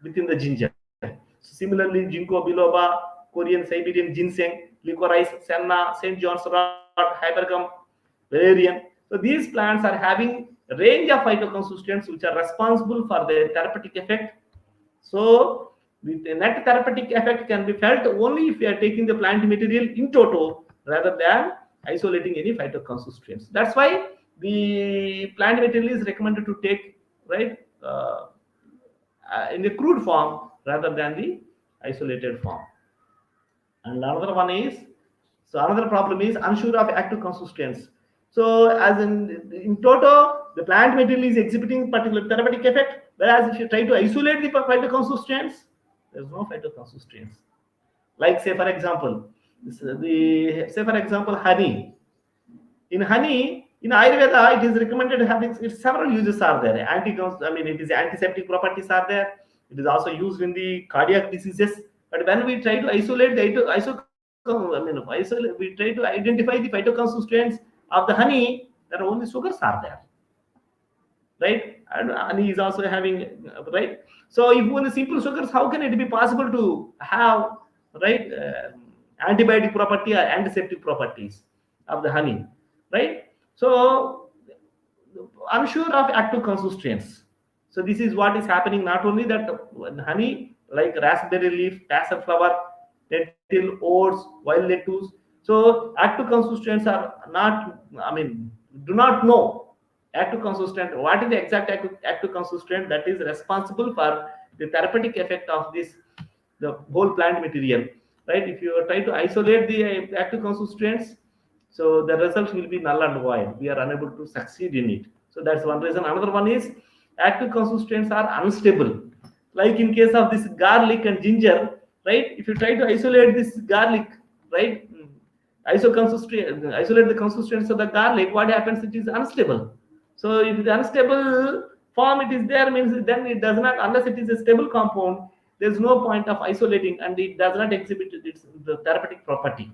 within the ginger. So similarly, ginkgo biloba, Korean Siberian ginseng, licorice, senna, St. John's rot, hypergum, valerian. So these plants are having a range of phytoconstituents which are responsible for their therapeutic effect. So the net therapeutic effect can be felt only if we are taking the plant material in toto rather than isolating any phytoconstituents. That's why the plant material is recommended to take, right, in the crude form rather than the isolated form. And another one is, so another problem is unsure of active constituents. So as in toto, the plant material is exhibiting particular therapeutic effect, whereas if you try to isolate the phytoconstituents, there is no phytoconstituents. Like say for example, honey. In honey, in Ayurveda, it is recommended having several uses are there. It is antiseptic properties are there. It is also used in the cardiac diseases. But when we try to isolate we try to identify the phytoconstituents of the honey, there are only sugars are there, right? And honey is also having, right? So if only simple sugars, how can it be possible to have, right, antibiotic property or antiseptic properties? of the honey, right? So unsure of active constituents. So this is what is happening. Not only that, honey like raspberry leaf, tassel flower, lentil, oats, wild lettuce. So active constituents are not. I mean, do not know active constituent. What is the exact active constituent that is responsible for the therapeutic effect of this the whole plant material, right? If you try to isolate the active constituents, so the results will be null and void. We are unable to succeed in it. So that's one reason. Another one is active constituents are unstable. Like in case of this garlic and ginger, right? If you try to isolate this garlic, right? Isolate the constituents of the garlic, what happens? It is unstable. So if the unstable form it is there, means then it does not, unless it is a stable compound, there is no point of isolating, and it does not exhibit its the therapeutic property.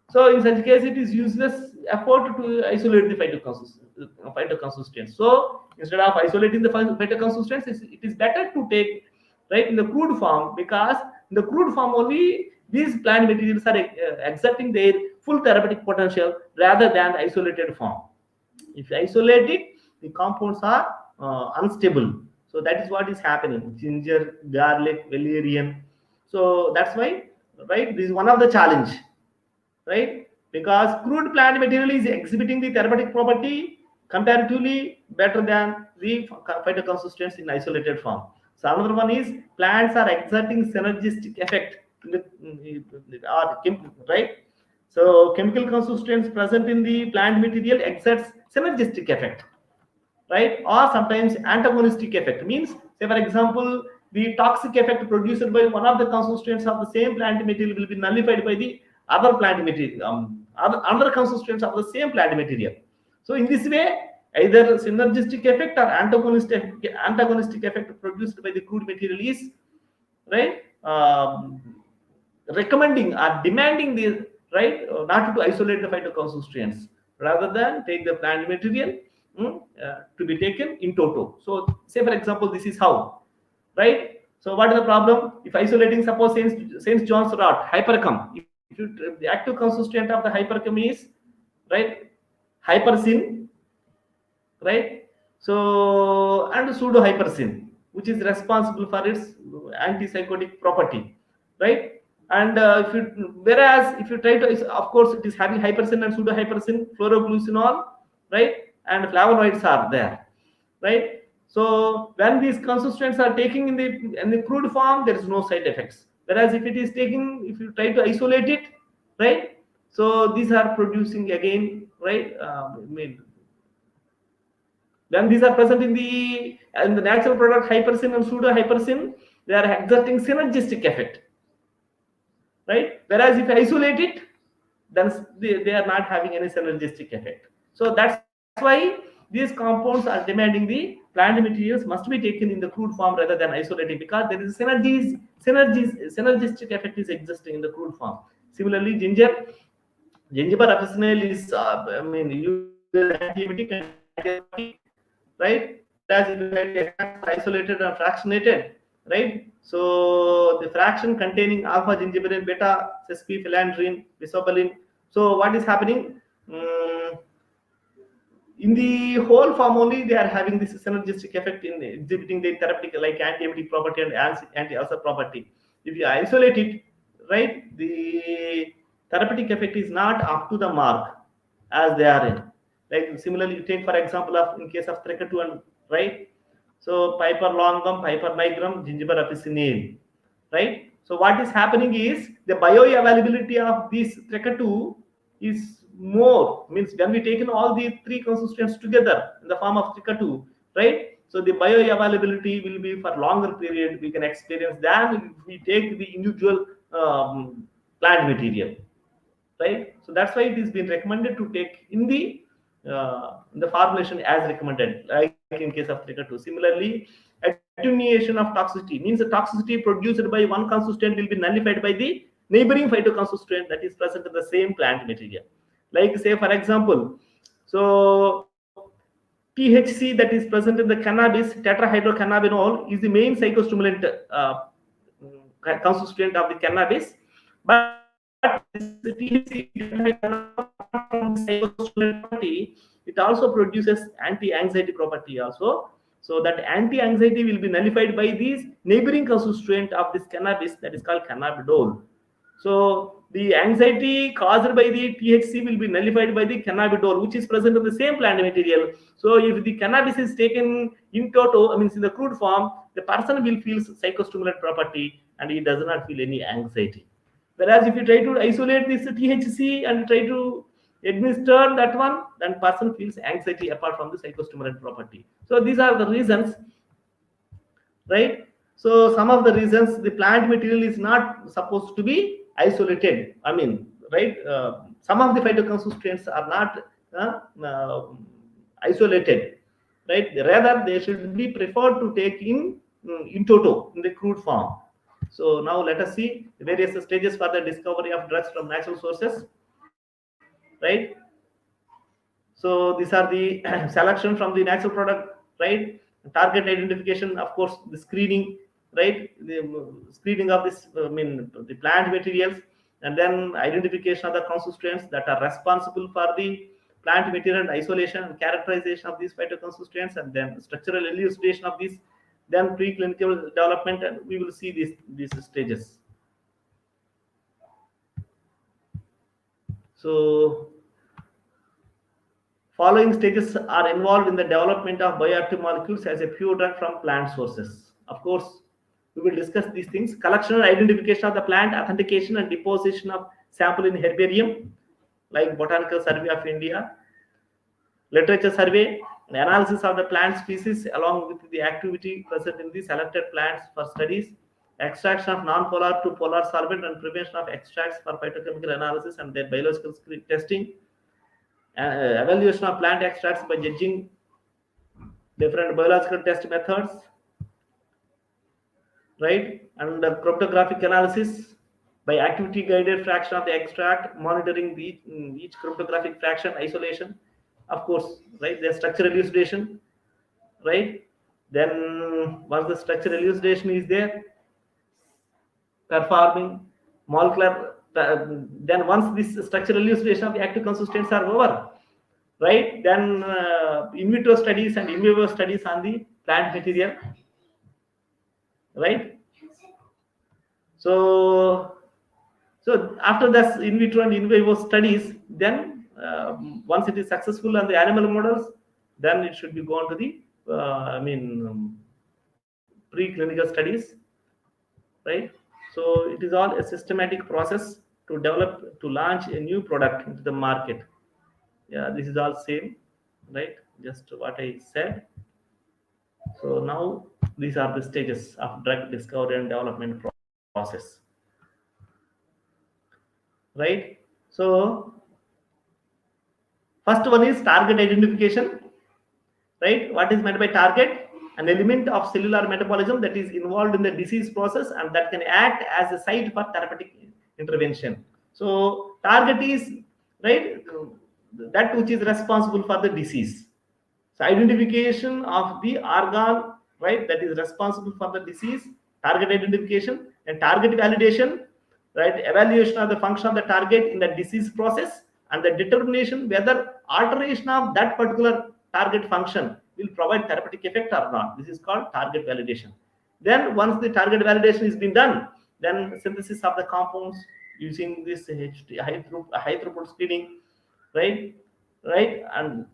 So in such case, it is useless effort to isolate the phytoconstituents. So instead of isolating the phytoconstituents, it is better to take right in the crude form, because in the crude form only these plant materials are exerting their full therapeutic potential rather than the isolated form. If you isolate it, the compounds are unstable. So that is what is happening. Ginger, garlic, valerian. So that's why, right? This is one of the challenge, right? Because crude plant material is exhibiting the therapeutic property comparatively better than the phytoconstituents in isolated form. So another one is plants are exerting synergistic effect with, right? So chemical constituents present in the plant material exerts synergistic effect, right? Or sometimes antagonistic effect. Means, say for example, the toxic effect produced by one of the constituents of the same plant material will be nullified by the other plant material, other constituents of the same plant material. So in this way, either synergistic effect or antagonistic effect produced by the crude material is, right, recommending or demanding the, right, not to isolate the phytoconstituents, rather than take the plant material to be taken in toto. So say for example, this is how, right? So what is the problem? If isolating, suppose St. John's rot, hypercum, if you, the active constituent of the hypercum is, right, hypersin, right? So and pseudohypersin, which is responsible for its antipsychotic property, right? And if you, whereas if you try to, of course it is having hypersin and pseudohypersin, chloroglucinol, right, and flavonoids are there, right? So when these constituents are taking in the crude form, there is no side effects. Whereas if it is taking, if you try to isolate it, right, so these are producing again, right, when these are present in the natural product hypersin and pseudohypersin, they are exerting synergistic effect, right? Whereas if you isolate it, then they are not having any synergistic effect. So that's why these compounds are demanding the plant materials must be taken in the crude form rather than isolating, because there is synergistic effect is existing in the crude form. Similarly, gingeber officinale is used as antibiotic and antibiotic, right? As isolated and fractionated, right? So the fraction containing alpha gingiberine, beta sesquiphylandrine, bisobalin. So what is happening? In the whole form only, they are having this synergistic effect in exhibiting the therapeutic, like anti-emetic property and anti-ulcer property. If you isolate it, right, the therapeutic effect is not up to the mark as they are in. Like similarly, you take for example of in case of Trichotillum, right? So Piper longum, Piper nigrum, gingiber officinale, right? So what is happening is the bioavailability of this Trichotillum is more, means when we taken all the three constituents together in the form of Trichotillum, right? So the bioavailability will be for longer period we can experience than if we take the individual plant material, right? So that's why it is been recommended to take in the formulation as recommended, like in case of Trichotillum. Similarly, attenuation of toxicity means the toxicity produced by one constituent will be nullified by the neighboring phytoconstituent that is present in the same plant material. Like say for example, so THC that is present in the cannabis, tetrahydrocannabinol, is the main psychostimulant constituent of the cannabis, but the THC from psychostimulant property, it also produces anti-anxiety property also. So that anti-anxiety will be nullified by these neighboring constituent of this cannabis, that is called cannabidiol. So the anxiety caused by the THC will be nullified by the cannabidiol, which is present in the same plant material. So if the cannabis is taken in toto, I mean in the crude form, the person will feel psychostimulant property and he does not feel any anxiety. Whereas if you try to isolate this THC and try to administer that one, then person feels anxiety apart from the psychostimulant property. So these are the reasons, right? So some of the reasons the plant material is not supposed to be isolated. I mean, right? Some of the phytoconstituents are not isolated, right? Rather, they should be preferred to take in toto, in the crude form. So now let us see various stages for the discovery of drugs from natural sources, right? So these are the selection from the natural product, right? Target identification, of course, the screening, right? The screening of this, I mean, the plant materials, and then identification of the constituents that are responsible for the plant material and isolation and characterization of these phytoconstituents, and then structural elucidation of these, then preclinical development, and we will see these stages. So following stages are involved in the development of bioactive molecules as a pure drug from plant sources. Of course, we will discuss these things. Collection and identification of the plant, authentication and deposition of sample in herbarium, like Botanical Survey of India, literature survey, analysis of the plant species along with the activity present in the selected plants for studies, extraction of non-polar to polar solvent and prevention of extracts for phytochemical analysis and their biological testing, evaluation of plant extracts by judging different biological test methods, right? And the cryptographic analysis by activity guided fraction of the extract, monitoring each cryptographic fraction, isolation, of course, right? The structural elucidation, right? Then once the structural elucidation is there, performing molecular, then once this structural elucidation of the active constituents are over, right? Then in vitro studies and in vivo studies on the plant material, right? So after this in vitro and in vivo studies, then once it is successful on the animal models, then it should be gone to the preclinical studies, right? So it is all a systematic process to develop, to launch a new product into the market. Yeah, this is all same, right? Just what I said. So now these are the stages of drug discovery and development process, right? So first one is target identification, right? What is meant by target? An element of cellular metabolism that is involved in the disease process and that can act as a site for therapeutic intervention. So target is, right, that which is responsible for the disease. So identification of the organ, right, that is responsible for the disease, target identification, and target validation, right, evaluation of the function of the target in the disease process, and the determination whether alteration of that particular target function will provide therapeutic effect or not. This is called target validation. Then once the target validation is been done, then synthesis of the compounds using this high throughput screening, right, and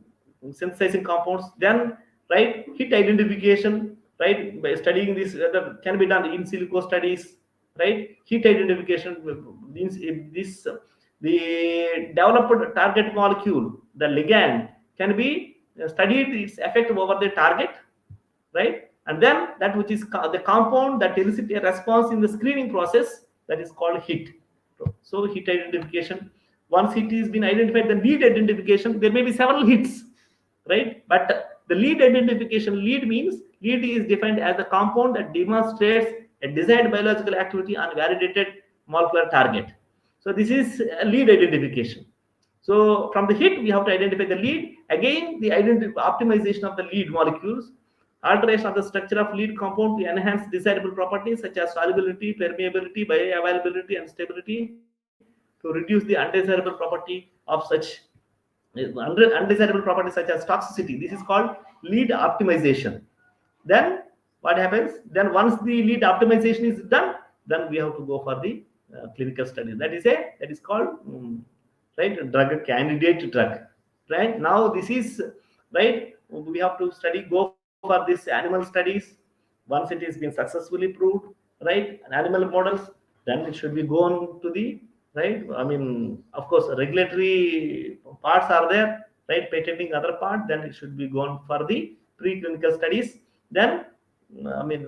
synthesizing compounds, then, right, hit identification, right, by studying this can be done in silico studies, right? Hit identification means if this the developed target molecule, the ligand, can be studied its effect over the target, right? And then that which is the compound that elicits a response in the screening process, that is called hit. So hit identification. Once hit is been identified, the lead identification, there may be several hits, right? But the lead identification, lead means lead is defined as the compound that demonstrates a desired biological activity on validated molecular target. So this is a lead identification. So from the hit, we have to identify the lead. Again, the optimization of the lead molecules, alteration of the structure of lead compound to enhance desirable properties such as solubility, permeability, bioavailability, and stability, to reduce the undesirable property of such undesirable properties such as toxicity. This is called lead optimization. Then what happens? Then once the lead optimization is done, then we have to go for the clinical study. That is called right, drug candidate drug. Right now, this is right. We have to go for this animal studies. Once it has been successfully proved, right, in animal models, then it should be gone to the right. I mean, of course, regulatory parts are there, right? Patenting other part, then it should be gone for the preclinical studies. Then, I mean,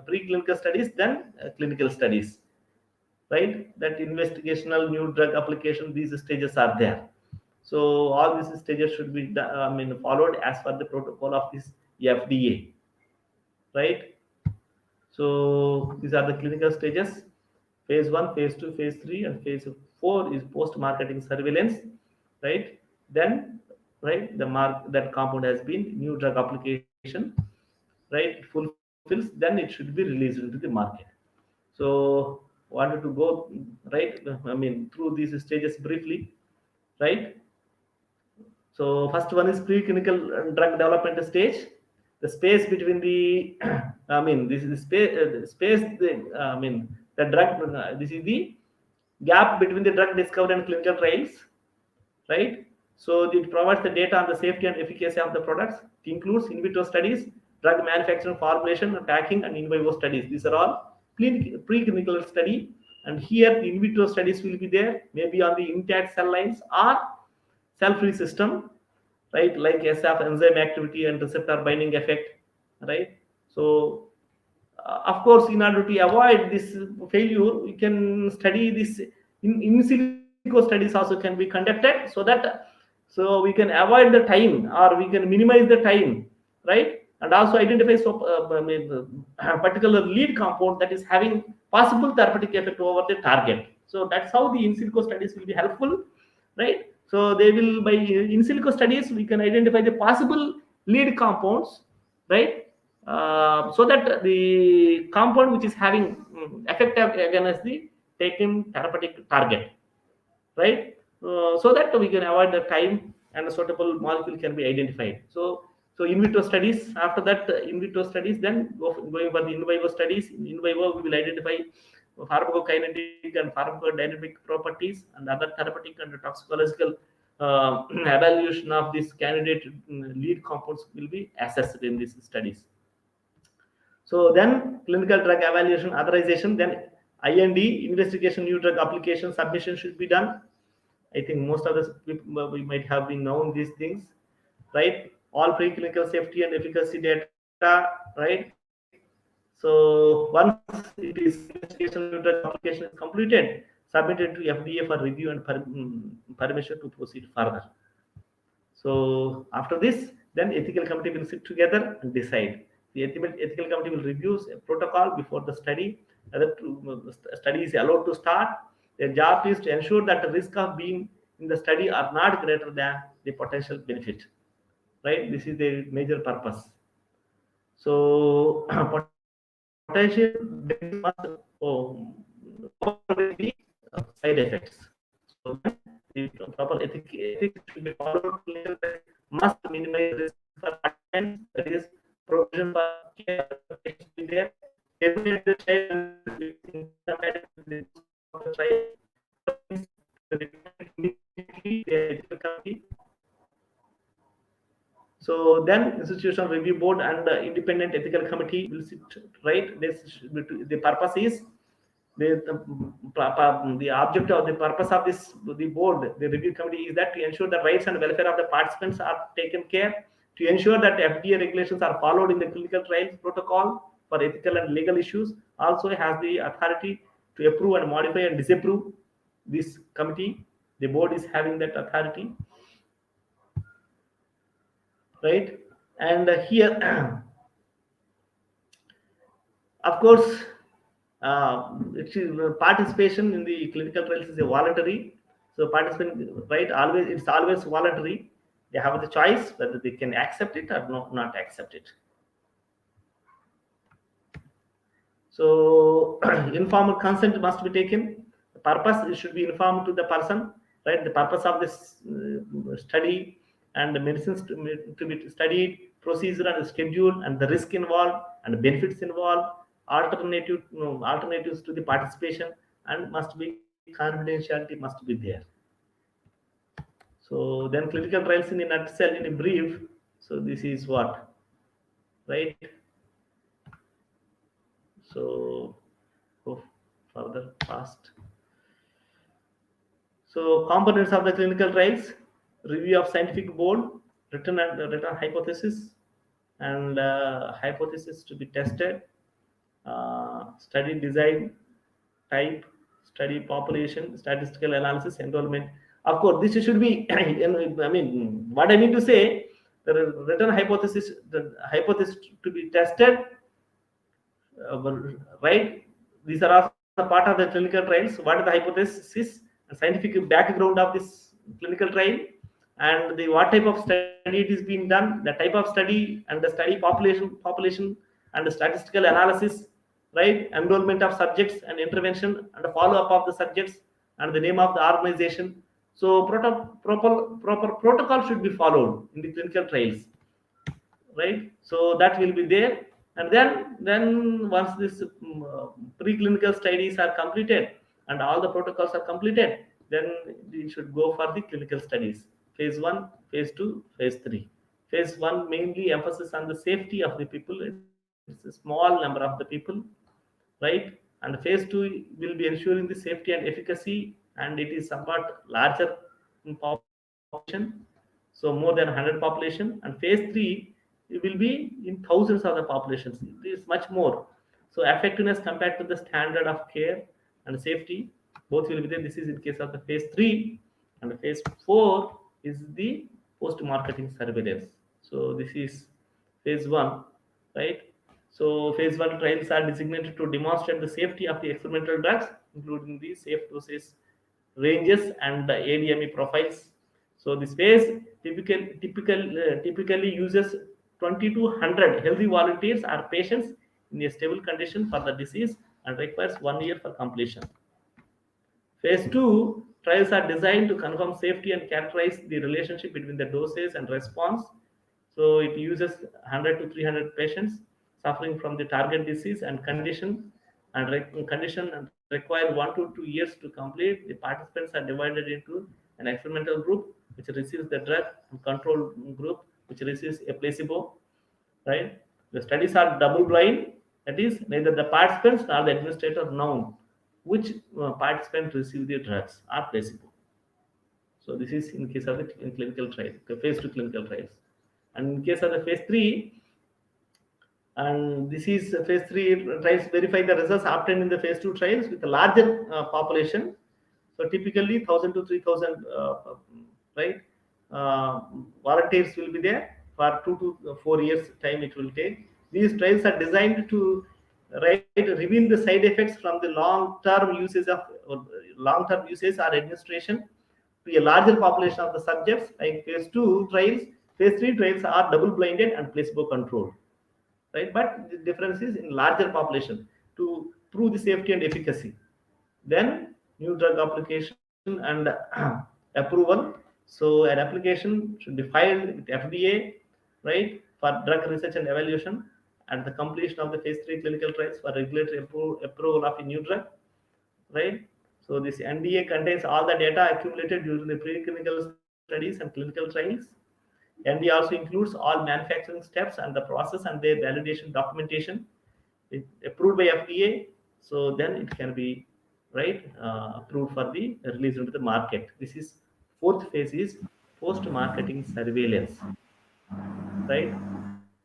preclinical studies, then clinical studies, right? That investigational new drug application, these stages are there. So all these stages should be, followed as per the protocol of this FDA, right? So these are the clinical stages. Phase 1, phase 2, phase 3, and phase 4 is post-marketing surveillance, right? Then, right, that compound has been new drug application, right? It fulfills, then it should be released into the market. So wanted to go right. I mean, through these stages briefly, right? So first one is preclinical drug development stage. The space between the, I mean, this is the space. The drug. This is the gap between the drug discovery and clinical trials, right? So it provides the data on the safety and efficacy of the products. It includes in vitro studies, drug manufacturing, formulation, packing, and in vivo studies. These are all preclinical study. And here the in vitro studies will be there, maybe on the intact cell lines or cell-free system, right? Like SF, enzyme activity and receptor binding effect, right? So of course, in order to avoid this failure, we can study this in silico studies also can be conducted, so we can avoid the time or we can minimize the time, right? And also identify particular lead compound that is having possible therapeutic effect over the target. So that's how the in silico studies will be helpful, right? So they will, by in silico studies, we can identify the possible lead compounds, right? So that the compound which is having effect against the taken therapeutic target, right? So that we can avoid the time and a suitable molecule can be identified. So in vitro studies, after that in vitro studies, then going for the in vivo studies. In vivo, we will identify pharmacokinetic and pharmacodynamic properties and other therapeutic and toxicological evaluation of this candidate lead compounds will be assessed in these studies. So then clinical drug evaluation authorization, then IND, investigation new drug application submission should be done. I think most of the people we might have been known these things, right? All preclinical safety and efficacy data, right? So once it is investigation new drug application is completed, submitted to FDA for review and permission to proceed further. So after this, then ethical committee will sit together and decide. The ethical committee will review a protocol before the study. Whether study is allowed to start. Their job is to ensure that the risk of being in the study are not greater than the potential benefit. Right? This is the major purpose. So potential benefits must overweigh the side effects. So the proper ethics should be followed. Must minimize risk for attendance, that is provision for care be there. Terminate the child. So then institutional review board and the independent ethical committee will sit, right? The purpose is the object or the purpose of the board, the review committee, is that to ensure the rights and welfare of the participants are taken care, to ensure that FDA regulations are followed in the clinical trials protocol for ethical and legal issues. Also has the authority to approve and modify and disapprove. This committee, the board is having that authority, right? And here of course participation in the clinical trials is a voluntary. So participant, right, it's always voluntary. They have the choice whether they can accept it or not accept it. So informed consent must be taken. The purpose, it should be informed to the person, right? The purpose of this study and the medicines to be studied, procedure and schedule, and the risk involved and the benefits involved, alternatives to the participation, and must be confidentiality must be there. So then clinical trials in a nutshell, in a brief. So this is what, right? So go further fast. So components of the clinical trials: review of scientific board, written hypothesis, and hypothesis to be tested, study design, type, study population, statistical analysis, enrollment. Of course, this should be. I mean, what I mean to say, the written hypothesis, the hypothesis to be tested, right? These are also part of the clinical trials. What is the hypothesis and scientific background of this clinical trial, and the what type of study it is being done, the type of study, and the study population, and the statistical analysis, right? Enrollment of subjects and intervention and the follow up of the subjects, and the name of the organization. So proper protocol should be followed in the clinical trials, right? So that will be there. And then once this preclinical studies are completed and all the protocols are completed, then we should go for the clinical studies: phase 1, phase 2, phase 3. Phase 1 mainly emphasis on the safety of the people. It's a small number of the people, right? And phase 2 will be ensuring the safety and efficacy, and it is somewhat larger in population, so more than 100 population. And phase 3, it will be in thousands of the populations. It is much more. So effectiveness compared to the standard of care and safety, both will be there. This is in case of the phase 3. And the phase 4 is the post marketing surveillance. So this is phase 1, right? So phase 1 trials are designated to demonstrate the safety of the experimental drugs, including the safe dosage ranges and the ADME profiles. So this phase typically uses 20 to 100 healthy volunteers or patients in a stable condition for the disease and requires 1 year for completion. Phase 2 trials are designed to confirm safety and characterize the relationship between the doses and response. So it uses 100 to 300 patients suffering from the target disease and condition, and require 1 to 2 years to complete. The participants are divided into an experimental group which receives the drug and control group which receives a placebo, right? The studies are double blind, that is, neither the participants nor the administrator known which participant received the drugs or placebo. So this is in case of the clinical trial, the phase 2 clinical trials. And in case of the phase 3, and this is phase 3 trials verify the results obtained in the phase 2 trials with a larger population. So typically 1,000 to 3,000, right? Volunteers will be there for 2 to 4 years time it will take. These trials are designed to, right, reveal the side effects from the long-term usage or administration to a larger population of the subjects. Like phase 2 trials, phase 3 trials are double blinded and placebo controlled, right? But the difference is in larger population to prove the safety and efficacy. Then new drug application and approval. So an application should be filed with FDA, right, for drug research and evaluation, and the completion of the phase 3 clinical trials for regulatory approval of a new drug, right? So this NDA contains all the data accumulated during the preclinical studies and clinical trials. NDA also includes all manufacturing steps and the process and their validation documentation. It approved by FDA, so then it can be, right, approved for the release into the market. This is fourth phase is post marketing surveillance, right?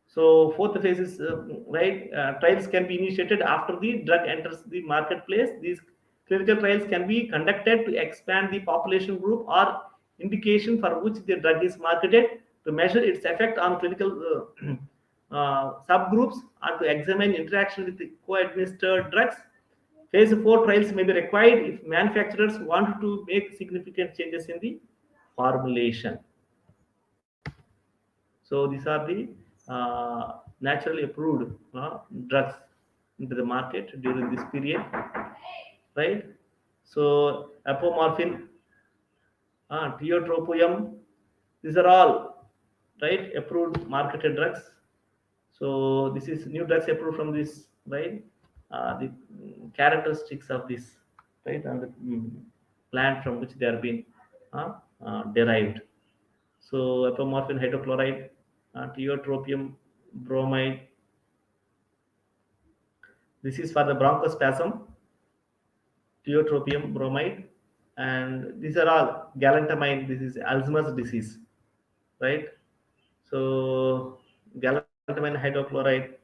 So fourth phase is right, trials can be initiated after the drug enters the marketplace. These clinical trials can be conducted to expand the population group or indication for which the drug is marketed, to measure its effect on clinical subgroups, or to examine interaction with the co-administered drugs. Phase 4 trials may be required if manufacturers want to make significant changes in the formulation. So these are the naturally approved drugs into the market during this period, right? So apomorphine, tiotropium. These are all right approved marketed drugs. So this is new drugs approved from this, right? The characteristics of this, right, and the plant from which they are being derived. So apomorphine hydrochloride, tiotropium bromide. This is for the bronchospasm, tiotropium bromide, and these are all galantamine. This is Alzheimer's disease, right? So galantamine hydrochloride,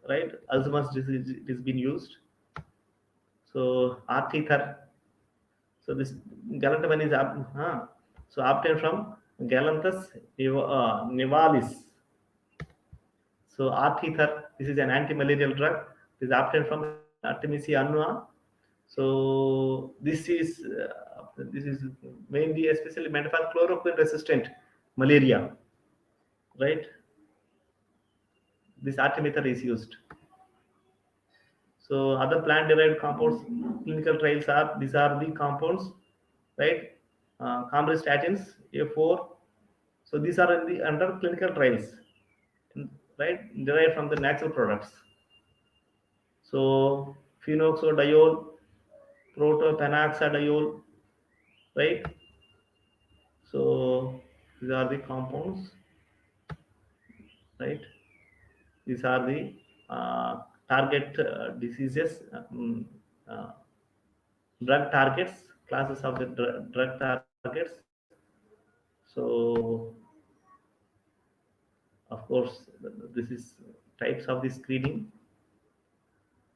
right? Alzheimer's disease is being used. So AICTE. So this galantamine is so obtained from Galanthus nivalis. So AICTE, this is an anti-malarial drug. This is obtained from Artemisia annua. So this is mainly especially meant for chloroquine-resistant malaria, right? This artemether is used. So other plant-derived compounds, clinical trials are, these are the compounds, right? Cambristatins, A4. So these are in the under clinical trials, right? Derived from the natural products. So phenoxadiol, protopanoxadiol, right? So these are the compounds, right? These are the target diseases, drug targets, classes of the drug targets. So of course this is types of the screening.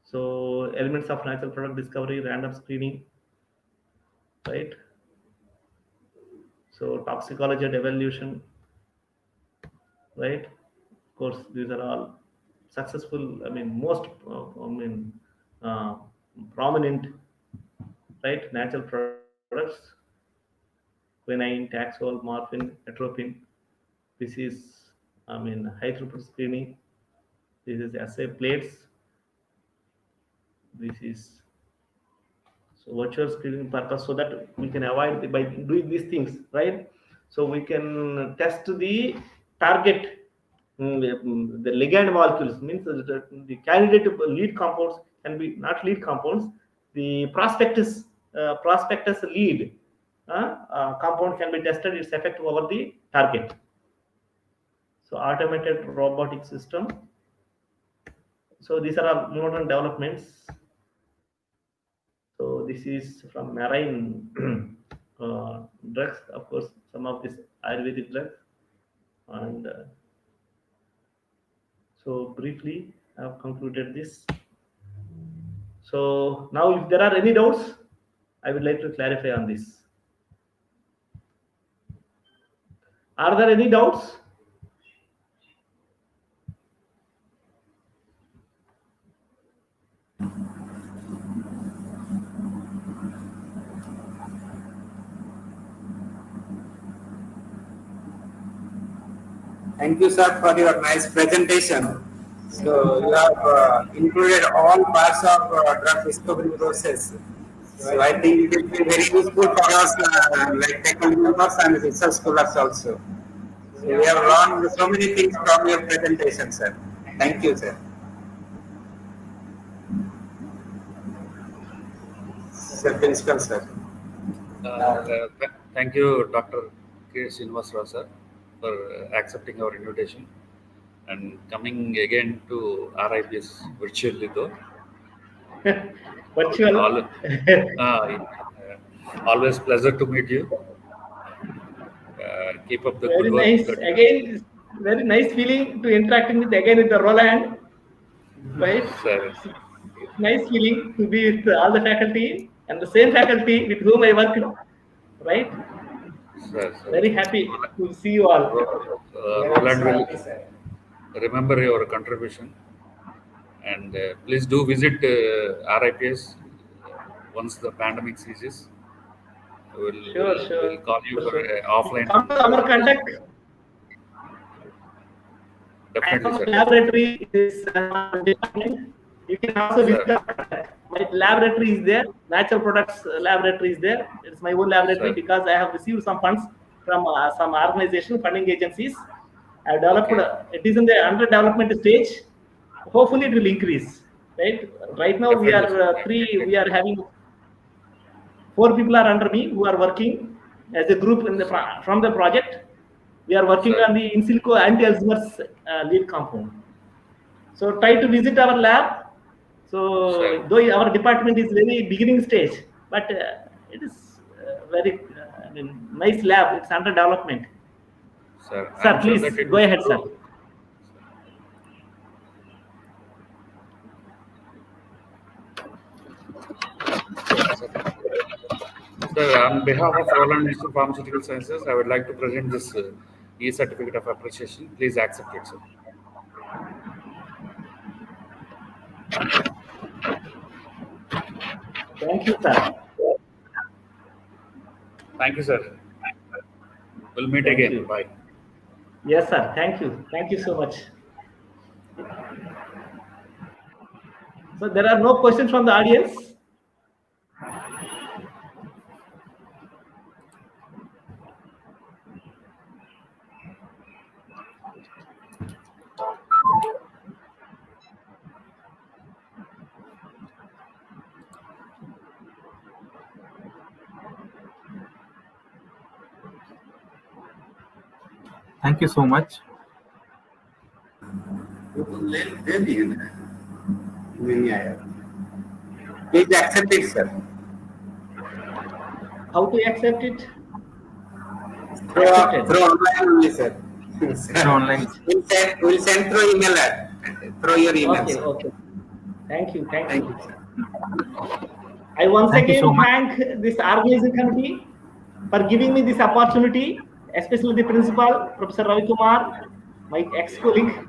So elements of natural product discovery, random screening, right? So toxicology and evaluation, right? Of course these are all successful, most prominent, right, natural products: quinine, taxol, morphine, atropine. This is high throughput screening. This is assay plates. This is so virtual screening purpose, so that we can avoid by doing these things, right? So we can test the target, the ligand molecules, means the candidate lead compounds can be not lead compounds. The prospectus lead compound can be tested its effect over the target. So automated robotic system. So these are all modern developments. So this is from marine drugs, of course, some of this Ayurvedic drugs, and so briefly I have concluded this. So now if there are any doubts, I would like to clarify on this. Are there any doubts? Thank you, sir, for your nice presentation. So you have included all parts of drug discovery process. So I think it will be very useful for us, like technical members and research scholars also. So we have learned so many things from your presentation, sir. Thank you, sir. Sir, Principal, sir. Thank you, Dr. K. Srinivasrao, sir, for accepting our invitation and coming again to RIPS virtually though. Virtual. Always pleasure to meet you. Keep up the very good work. Nice. Again, very nice feeling to interacting with the Roland, right? Sir. It's nice feeling to be with all the faculty and the same faculty with whom I worked, right? Sir. Very happy to see you all. Roland will remember your contribution, and please do visit RIPS once the pandemic ceases. We'll call you for offline. Come to our contact. Definitely, sir. Laboratory is department. You can also visit My laboratory is there. Natural products laboratory is there. It's my own laboratory Sir. because I have received some funds from some organization funding agencies. I have developed. Okay. It is in the under development stage. Hopefully, it will increase. Right now we Definitely, are sir. three. We are having 4 people are under me who are working as a group in the from the project. We are working Sir. on the in silico anti-Alzheimer's lead compound. So try to visit our lab. So Sir. though our department is very beginning stage, but it is very nice lab. It's under development. Sir, Sir, I'm sure please that it go will ahead, sir. grow. Sir, on behalf of Roland Institute of Pharmaceutical Sciences, I would like to present this e-certificate of appreciation. Please accept it, sir. Thank you, sir. Thank you, sir. We'll meet Thank again. you. Bye. Yes, sir. Thank you. Thank you so much. So there are no questions from the audience. Thank you so much. Please accept it, sir. How to accept it? Through Accepted. online only, sir. Through online. We'll send through email through your email. Okay, sir. okay. Thank you, thank Thank you. you, sir. I once Thank you so again much. thank this organizing committee for giving me this opportunity, especially the principal, Professor Ravi Kumar, my ex-colleague,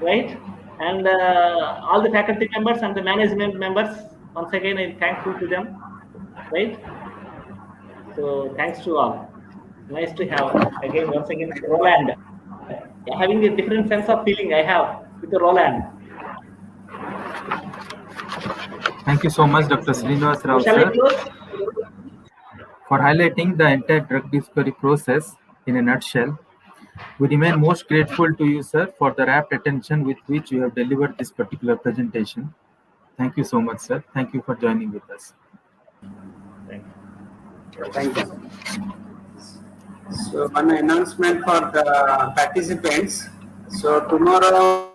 right? And all the faculty members and the management members. Once again, I'm thankful to them, right? So thanks to all. Nice to have again once again Roland. Having a different sense of feeling I have with the Roland. Thank you so much, Thank you Dr. so much. Srinivas So Rao, shall I sir, close? for highlighting the entire drug discovery process in a nutshell. We remain most grateful to you, sir, for the rapt attention with which you have delivered this particular presentation. Thank you so much, sir. Thank you for joining with us. Thank you. Thank you, sir. So one announcement for the participants. So tomorrow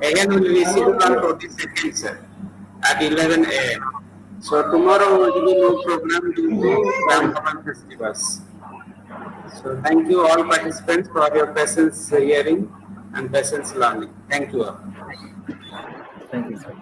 again we will be scheduled on 22nd, sir, at 11 a.m. So tomorrow will be no program due to Ram festivals. So thank you all participants for your patience hearing and patience learning. Thank you all. Thank you, sir.